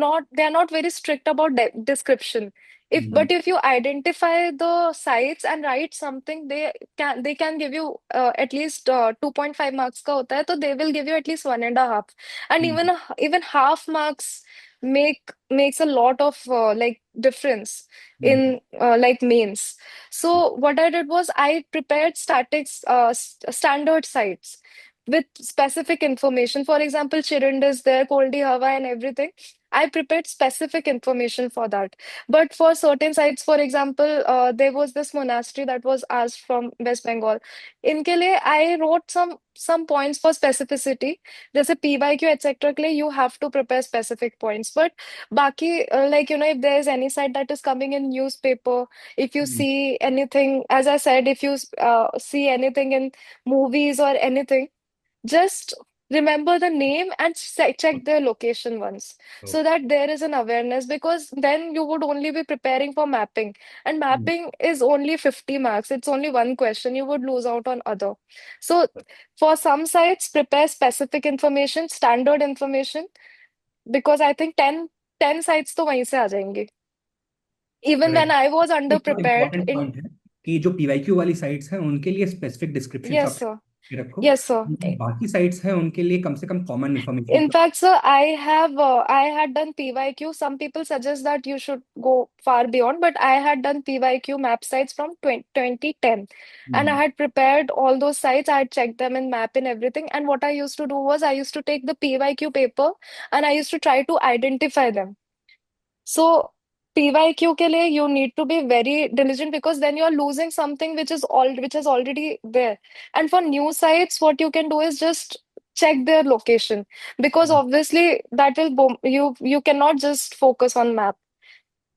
not very strict about description. If you identify the sites and write something, they can give you at least 2.5 marks ka hota hai, so they will give you at least 1.5. And even half marks makes a lot of like difference in like mains. So what I did was I prepared standard sites with specific information. For example, Chirind is there, Koldi Hava and everything. I prepared specific information for that. But for certain sites, for example, there was this monastery that was asked from West Bengal. इनके लिए I wrote some points for specificity. जैसे PYQ etc. के लिए you have to prepare specific points. But बाकी like if there is any site that is coming in newspaper, if you Hmm. see anything, as I said, if you see anything in movies or anything, just remember the name and check their location once, so Okay. that there is an awareness, because then you would only be preparing for mapping, and Hmm. mapping is only 50 marks. It's only one question. You would lose out on other. So for some sites, prepare specific information, standard information, because I think ten sites तो वहीं से आ जाएंगे. Even when Correct. I was एक बहुत underprepared important in. Point है कि जो PYQ वाली साइट्स हैं उनके लिए स्पेसिफिक डिस्क्रिप्शन Yes आप sir. रखो। Yes sir. बाकी साइट्स हैं उनके लिए कम से कम कॉमन इंफॉर्मेशन In तो। fact, sir, I had done PYQ. Some people suggest that you should go far beyond, but I had done PYQ map sites from 2010, and I hmm. had prepared all those sites. I had checked them in map and everything. And what I used to do was I used to take the PYQ paper and I used to try to identify them. So PYQ के लिए you need to be very diligent, because then you are losing something which is already there. And for new sites, what you can do is just check their location, because obviously that will boom, you cannot just focus on map.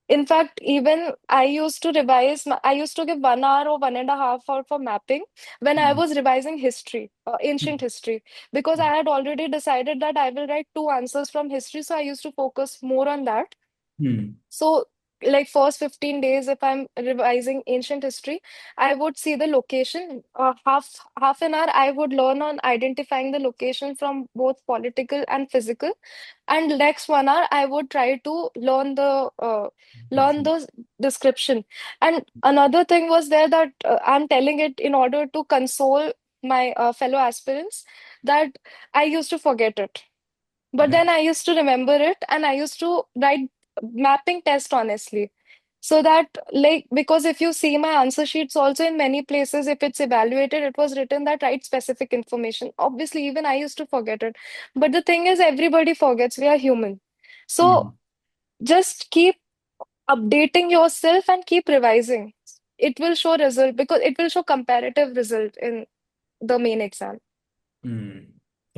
In fact, even I used to revise. I used to give 1 hour or 1.5 hour for mapping when I was revising history, ancient history, because I had already decided that I will write two answers from history. So I used to focus more on that. Hmm. So, like first 15 days, if I'm revising ancient history, I would see the location. Half an hour, I would learn on identifying the location from both political and physical. And next 1 hour, I would try to learn the description. And another thing was there that I'm telling it in order to console my fellow aspirants, that I used to forget it. But Yeah. then I used to remember it and I used to write mapping test honestly. So that, like, because if you see my answer sheets also in many places, if it's evaluated, it was written that write specific information. Obviously, even I used to forget it. But the thing is, everybody forgets. We are human. So hmm. just keep updating yourself and keep revising. It will show result, because it will show comparative result in the main exam. Hmm.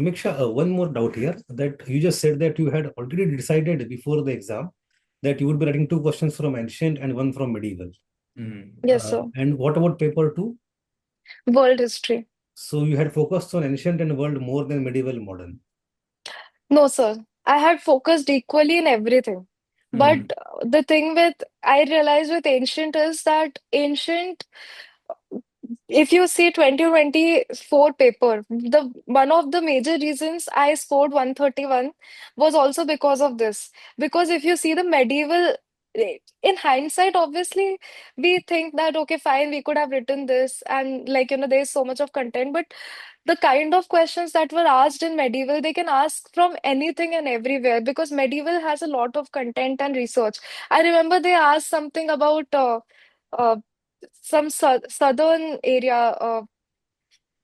Amiksha, one more doubt here, that you just said that you had already decided before the exam that you would be writing two questions from ancient and one from medieval. Hmm. Yes, sir. And what about paper two? World history. So you had focused on ancient and world more than medieval modern. No, sir. I had focused equally in everything. But hmm. the thing with, I realized with ancient is that ancient, if you see 2024 paper, the one of the major reasons I scored 131 was also because of this. Because if you see the medieval, in hindsight, obviously, we think that, okay, fine, we could have written this, and like, there's so much of content, but the kind of questions that were asked in medieval, they can ask from anything and everywhere, because medieval has a lot of content and research. I remember they asked something about uh, some southern area.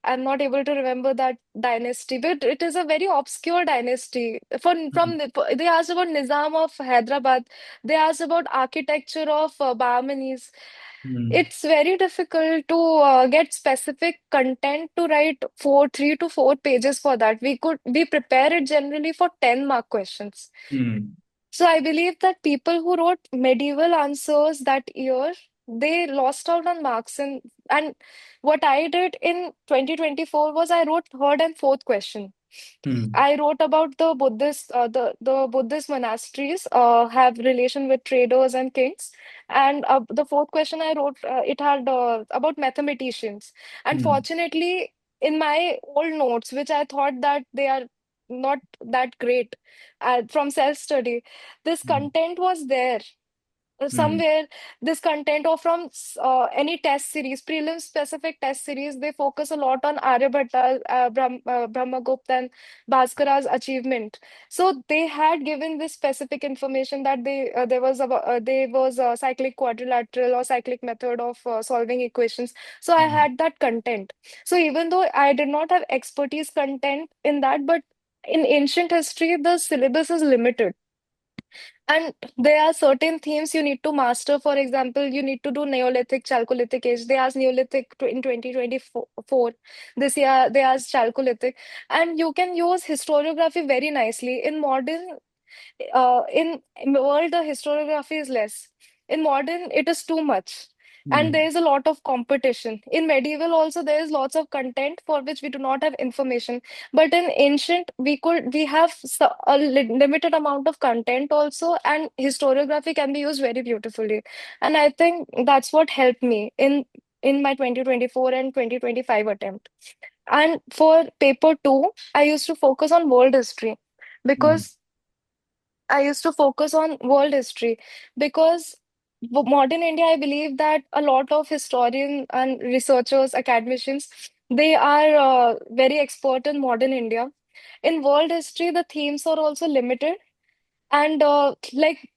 I'm not able to remember that dynasty, but it is a very obscure dynasty. They asked about Nizam of Hyderabad. They asked about architecture of Bahmanis. Hmm. It's very difficult to get specific content to write 3 to 4 pages for that. We prepare it generally for 10 mark questions. Hmm. So I believe that people who wrote medieval answers that year, they lost out on marks. And what I did in 2024 was I wrote third and fourth question. Hmm. I wrote about the Buddhist monasteries have relation with traders and kings, and the fourth question I wrote, it had about mathematicians. And hmm. fortunately, in my old notes, which I thought that they are not that great from self study, this content was there. somewhere this content, or from any test series, prelim specific test series, they focus a lot on Aryabhatta, Brahmagupta, and Bhaskara's achievement. So they had given this specific information that there was a cyclic quadrilateral or cyclic method of solving equations. So I had that content. So even though I did not have expertise content in that, but in ancient history, the syllabus is limited. And there are certain themes you need to master. For example, you need to do Neolithic, Chalcolithic age. They asked Neolithic in 2024. This year, they asked Chalcolithic. And you can use historiography very nicely. In modern in world, the historiography is less. In modern, it is too much. And there is a lot of competition. In medieval also, there is lots of content for which we do not have information. But in ancient, we have a limited amount of content also, and historiography can be used very beautifully. And I think that's what helped me in my 2024 and 2025 attempt. And for paper two, I used to focus on world history because I used to focus on world history because modern India, I believe that a lot of historians and researchers, academicians, they are very expert in modern India. In world history, the themes are also limited, and like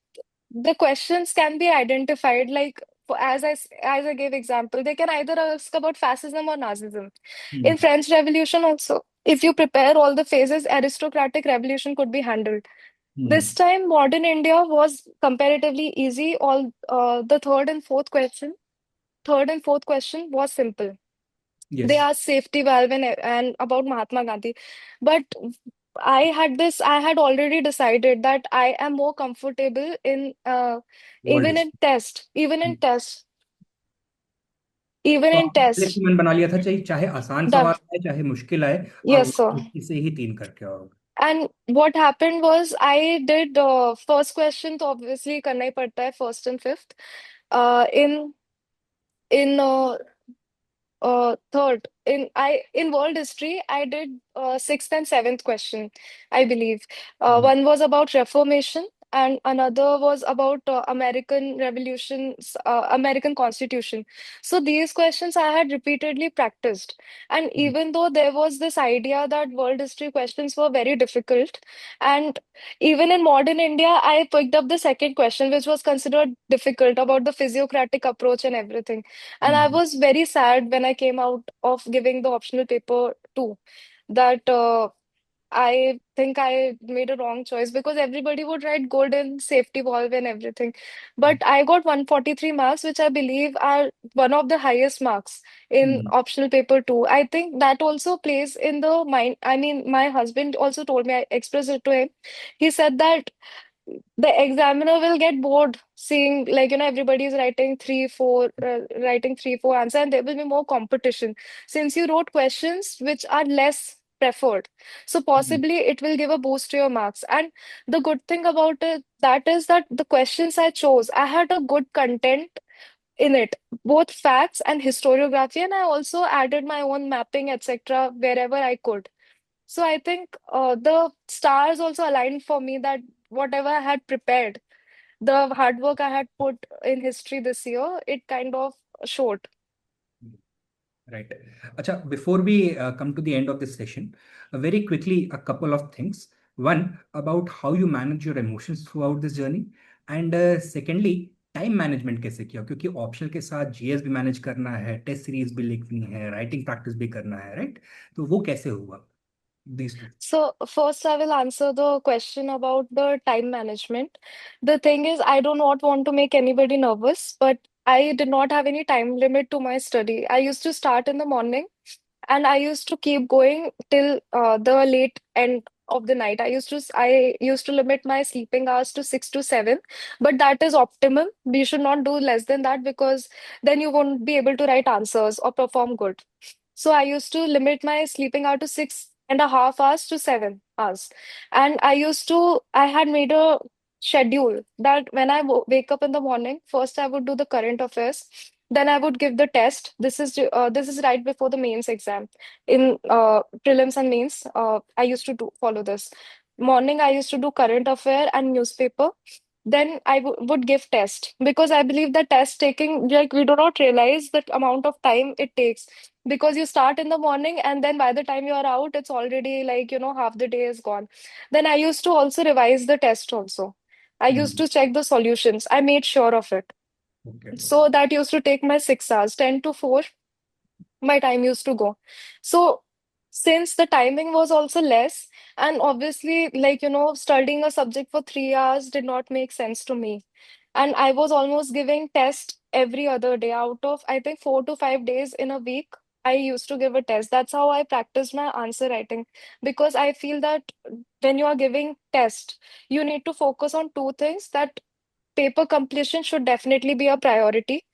the questions can be identified. Like as I gave example, they can either ask about fascism or Nazism. In French Revolution also, if you prepare all the phases, aristocratic revolution could be handled. This time, modern India was comparatively easy. All the third and fourth question was simple. They Yes. asked safety valve and about Mahatma Gandhi. But I had already decided that I am more comfortable in world even in history. test, even तो in आपने पहले test. से मन बना लिया था, चाहे चाहे आसान Done. सवाल आए चाहे मुश्किल आए, आप Yes, sir. इसे ही 3 करके आओगे। And what happened was I did first question, तो obviously करना ही पड़ता है first and fifth. In third in world history I did sixth and seventh question, I believe. One was about Reformation and another was about American Revolutions, American Constitution. So these questions I had repeatedly practiced, and even though there was this idea that world history questions were very difficult, and even in modern India I picked up the second question which was considered difficult, about the physiocratic approach and everything. And I was very sad when I came out of giving the optional paper too, that I think I made a wrong choice because everybody would write golden safety valve and everything. But I got 143 marks, which I believe are one of the highest marks in optional paper two. I think that also plays in the mind. I mean, my husband also told me, I expressed it to him. He said that the examiner will get bored seeing, like, everybody is writing three, four answer, and there will be more competition since you wrote questions which are less preferred. So possibly it will give a boost to your marks. And the good thing about it that is that the questions I chose, I had a good content in it, both facts and historiography, and I also added my own mapping, etc., wherever I could. So I think the stars also aligned for me, that whatever I had prepared, the hard work I had put in history this year, it kind of showed. Right. Acha, before we come to the end of this session, very quickly, a couple of things. One, about how you manage your emotions throughout this journey. And secondly, time management कैसे किया, क्योंकि optional के साथ GS भी manage करना है, test series भी लिखनी है, राइटिंग प्रैक्टिस भी करना है, राइट? तो वो कैसे हुआ, these two? So first I will answer the question about the time management. The thing is, I do not want to make anybody nervous, but I did not have any time limit to my study. I used to start in the morning and I used to keep going till the late end of the night. I used to limit my sleeping hours to 6 to 7, but that is optimum. We should not do less than that because then you won't be able to write answers or perform good. So I used to limit my sleeping hour to 6.5 hours to 7 hours. And I had made a schedule that when I wake up in the morning, first I would do the current affairs. Then I would give the test. This is right before the mains exam. In prelims and mains, I used to follow this. Morning, I used to do current affair and newspaper. then I would give test, because I believe that test taking, like, we do not realize the amount of time it takes, because you start in the morning and then by the time you are out, it's already like, half the day is gone. Then I used to also revise the test also. I used Hmm. to check the solutions. I made sure of it. Okay. So that used to take my 6 hours, 10 to 4 my time used to go. So since the timing was also less, and obviously, like, studying a subject for 3 hours did not make sense to me. And I was almost giving test every other day. Out of, I think, 4 to 5 days in a week, I used to give a test. That's how I practiced my answer writing. Because I feel that when you are giving test, you need to focus on two things: that paper completion should definitely be a priority,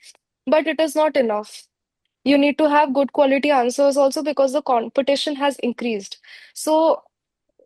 but it is not enough. You need to have good quality answers also, because the competition has increased. So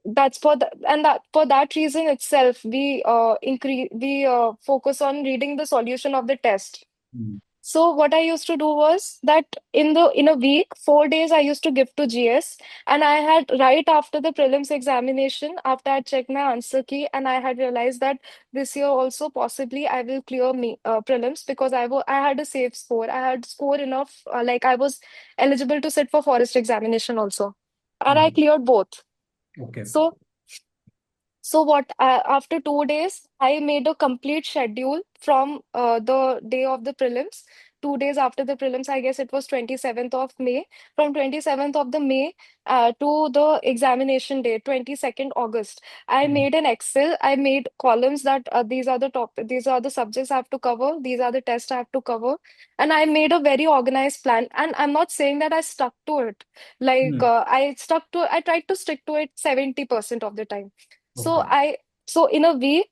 that's for the, and that for that reason itself, we focus on reading the solution of the test. Hmm. So what I used to do was that in a week, 4 days I used to give to GS, and I had, right after the prelims examination, after I checked my answer key, and I had realized that this year also possibly I will clear me prelims, because I had a safe score. I had score enough, like I was eligible to sit for forest examination also, and I Hmm. cleared both. Okay. So after 2 days, I made a complete schedule from the day of the prelims. 2 days after the prelims, I guess it was 27th of May. From 27th of the May to the examination day, 22nd August, I Hmm. made an Excel. I made columns that these are the subjects I have to cover, these are the tests I have to cover, and I made a very organized plan. And I'm not saying that I stuck to it. Like Hmm. I tried to stick to it 70% of the time. So Okay. in a week,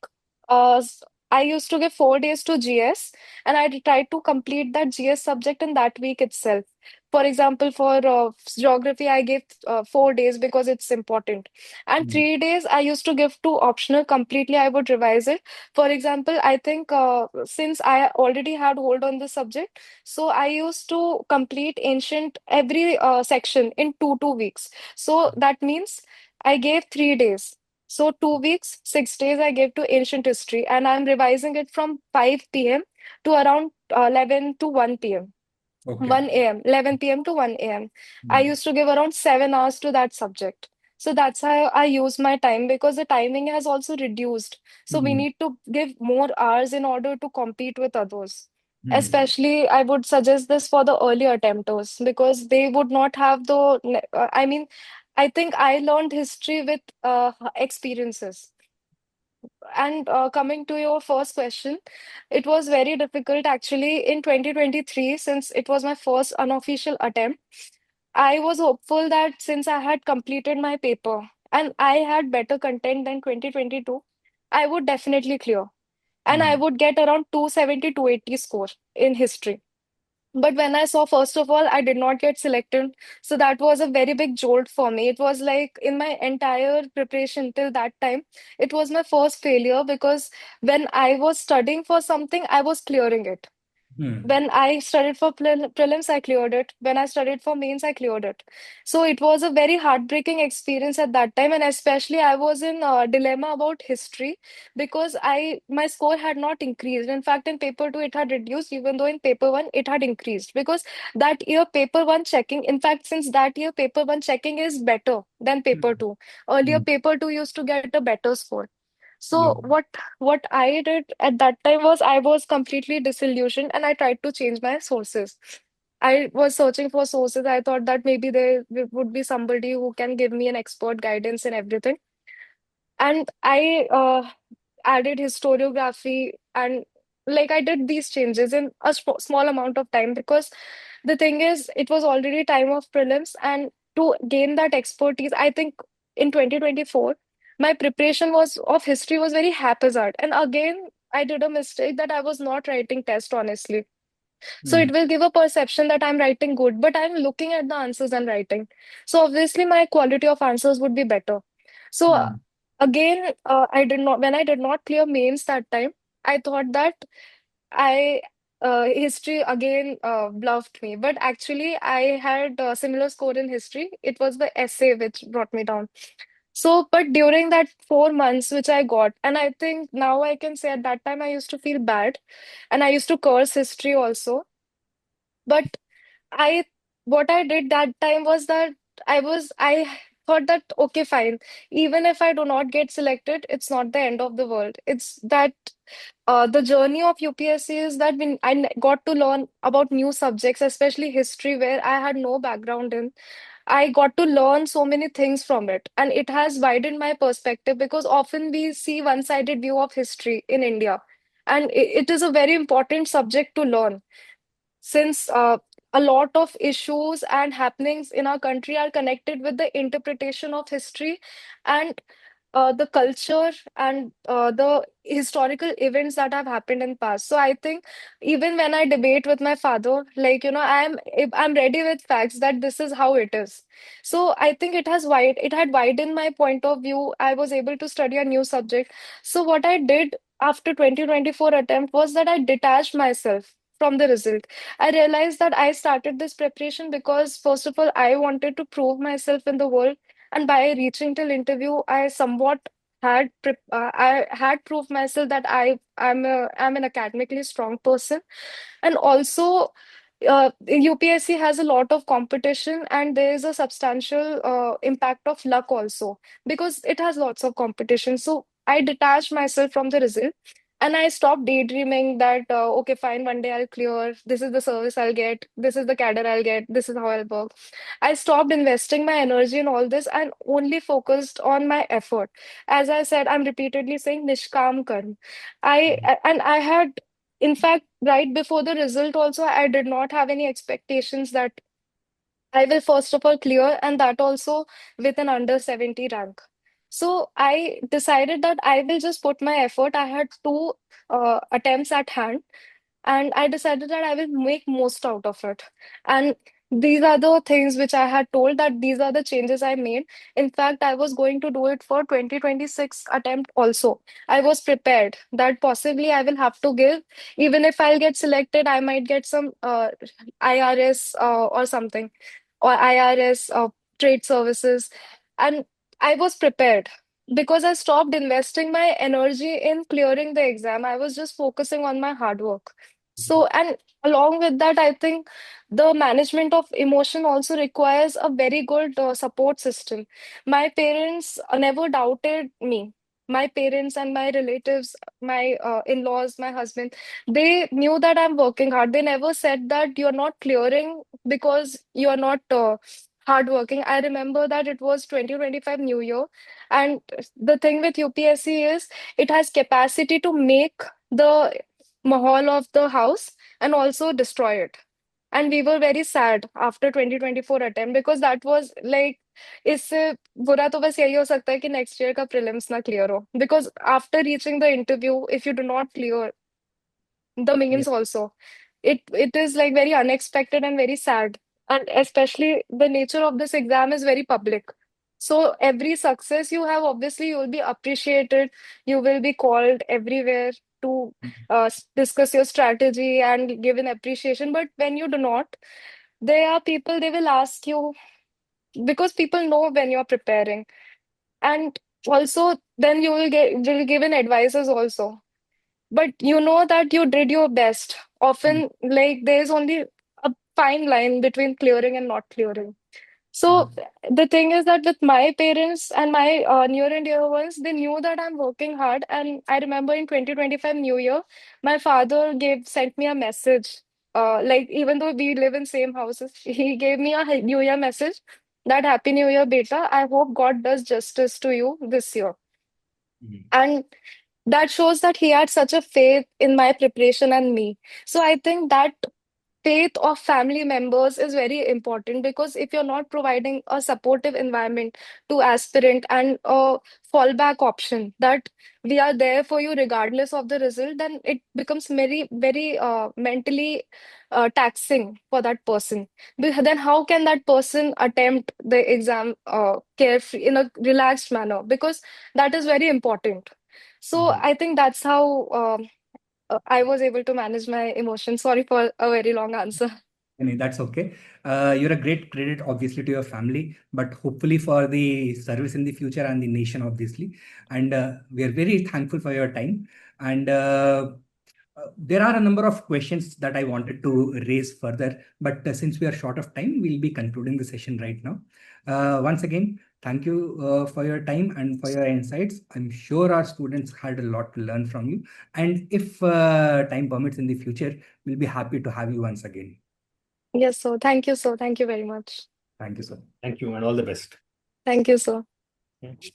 I used to give 4 days to GS, and I tried to complete that GS subject in that week itself. For example, for geography, I gave 4 days because it's important, and Hmm. 3 days I used to give to optional completely. I would revise it. For example, I think since I already had hold on the subject, so I used to complete ancient every section in 2 weeks. So that means I gave 3 days. So 2 weeks, 6 days I gave to ancient history, and I'm revising it from 5 p.m. to around 11 to 1 p.m. Okay. 1 a.m., 11 p.m. to 1 a.m. I Hmm. used to give around 7 hours to that subject. So that's how I use my time, because the timing has also reduced. So we Hmm. need to give more hours in order to compete with others. Hmm. Especially, I would suggest this for the early attempters, because they would not have I mean, I think I learned history with experiences. And coming to your first question, it was very difficult actually in 2023, since it was my first unofficial attempt. I was hopeful that since I had completed my paper and I had better content than 2022, I would definitely clear. And I Hmm. would get around 270, 280 score in history. But when I saw, first of all, I did not get selected. So that was a very big jolt for me. It was like in my entire preparation till that time, it was my first failure, because when I was studying for something, I was clearing it. Hmm. When I studied for prelims, I cleared it. When I studied for mains, I cleared it. So it was a very heartbreaking experience at that time, and especially I was in a dilemma about history, because I my score had not increased. In fact, in paper two, it had reduced, even though in paper one it had increased. Because that year paper one checking, in fact, since that year paper one checking is better than paper Hmm. two. Earlier, Hmm. paper two used to get a better score. Yeah. So what I did at that time was I was completely disillusioned, and I tried to change my sources. I was searching for sources. I thought that maybe there would be somebody who can give me an expert guidance and everything. And I added historiography, and like I did these changes in a small amount of time, because the thing is, it was already time of prelims, and to gain that expertise, I think in 2024, my preparation was of history was very haphazard. And again, I did a mistake that I was not writing test honestly. So Hmm. it will give a perception that I'm writing good, but I'm looking at the answers and writing. So obviously, my quality of answers would be better. So Hmm. again, when I did not clear mains that time, I thought that I history again bluffed me. But actually, I had a similar score in history. It was the essay which brought me down. So, but during that 4 months which I got, and I think now I can say at that time I used to feel bad and I used to curse history also. But I, what I did that time was that I thought that, okay, fine. Even if I do not get selected, it's not the end of the world. It's that the journey of UPSC is that when got to learn about new subjects, especially history, where I had no background in. I got to learn so many things from it, and it has widened my perspective because often we see one-sided view of history in India, and it is a very important subject to learn since a lot of issues and happenings in our country are connected with the interpretation of history and the culture and the historical events that have happened in past. So I think even when I debate with my father, like I'm ready with facts that this is how it is. So I think it had widened my point of view. I was able to study a new subject. So what I did after 2024 attempt was that I detached myself from the result. I realized that I started this preparation because first of all I wanted to prove myself in the world, and by reaching till interview, I somewhat I had proved myself that I'm an academically strong person, and also UPSC has a lot of competition, and there is a substantial impact of luck also because it has lots of competition. So I detached myself from the result. And I stopped daydreaming that, okay, fine, one day I'll clear. This is the service I'll get. This is the cadre I'll get. This is how I'll work. I stopped investing my energy in all this and only focused on my effort. As I said, I'm repeatedly saying Nishkam Karm. And I had, in fact, right before the result also, I did not have any expectations that I will first of all clear, and that also with an under 70 rank. So I decided that I will just put my effort. I had two attempts at hand, and I decided that I will make most out of it. And these are the things which I had told that these are the changes I made. In fact, I was going to do it for 2026 attempt also. I was prepared that possibly I will have to give, even if I'll get selected, I might get some IRS or something, or IRS trade services. And I was prepared because I stopped investing my energy in clearing the exam. I was just focusing on my hard work. So, and along with that, I think the management of emotion also requires a very good support system. My parents never doubted me. My parents and my relatives, my in-laws, my husband, they knew that I'm working hard. They never said that you're not clearing because you're not hardworking. I remember that it was 2025 New Year, and the thing with UPSC is it has capacity to make the mahal of the house and also destroy it. And we were very sad after 2024 attempt because that was like इससे बुरा तो बस यही हो सकता है कि next year का prelims ना clear हो, because after reaching the interview if you do not clear the Yeah. means also, it is like very unexpected and very sad, and especially the nature of this exam is very public. So every success you have, obviously you will be appreciated, you will be called everywhere to discuss your strategy and give an appreciation. But when you do not, there are people, they will ask you, because people know when you're preparing, and also then you will given advices also, but you know that you did your best. Often, like, there's only a fine line between clearing and not clearing. So the thing is that with my parents and my near and dear ones, they knew that I'm working hard. And I remember in 2025 New Year, my father gave sent me a message. Like, even though we live in same houses, he gave me a New Year message that Happy New Year, beta. I hope God does justice to you this year. And that shows that he had such a faith in my preparation and me. So I think that faith of family members is very important, because if you're not providing a supportive environment to aspirant and a fallback option that we are there for you regardless of the result, then it becomes very very mentally taxing for that person. Then how can that person attempt the exam carefree in a relaxed manner, because that is very important. So Mhm. I think that's how I was able to manage my emotions. Sorry for a very long answer. That's okay. You're a great credit, obviously, to your family, but hopefully for the service in the future and the nation, obviously. And we are very thankful for your time. And there are a number of questions that I wanted to raise further, but since we are short of time, we'll be concluding the session right now. Once again, thank you for your time and for your insights. I'm sure our students had a lot to learn from you. And if time permits in the future, we'll be happy to have you once again. Yes, sir. Thank you, sir. Thank you very much. Thank you, sir. Thank you and all the best. Thank you, sir. Mm.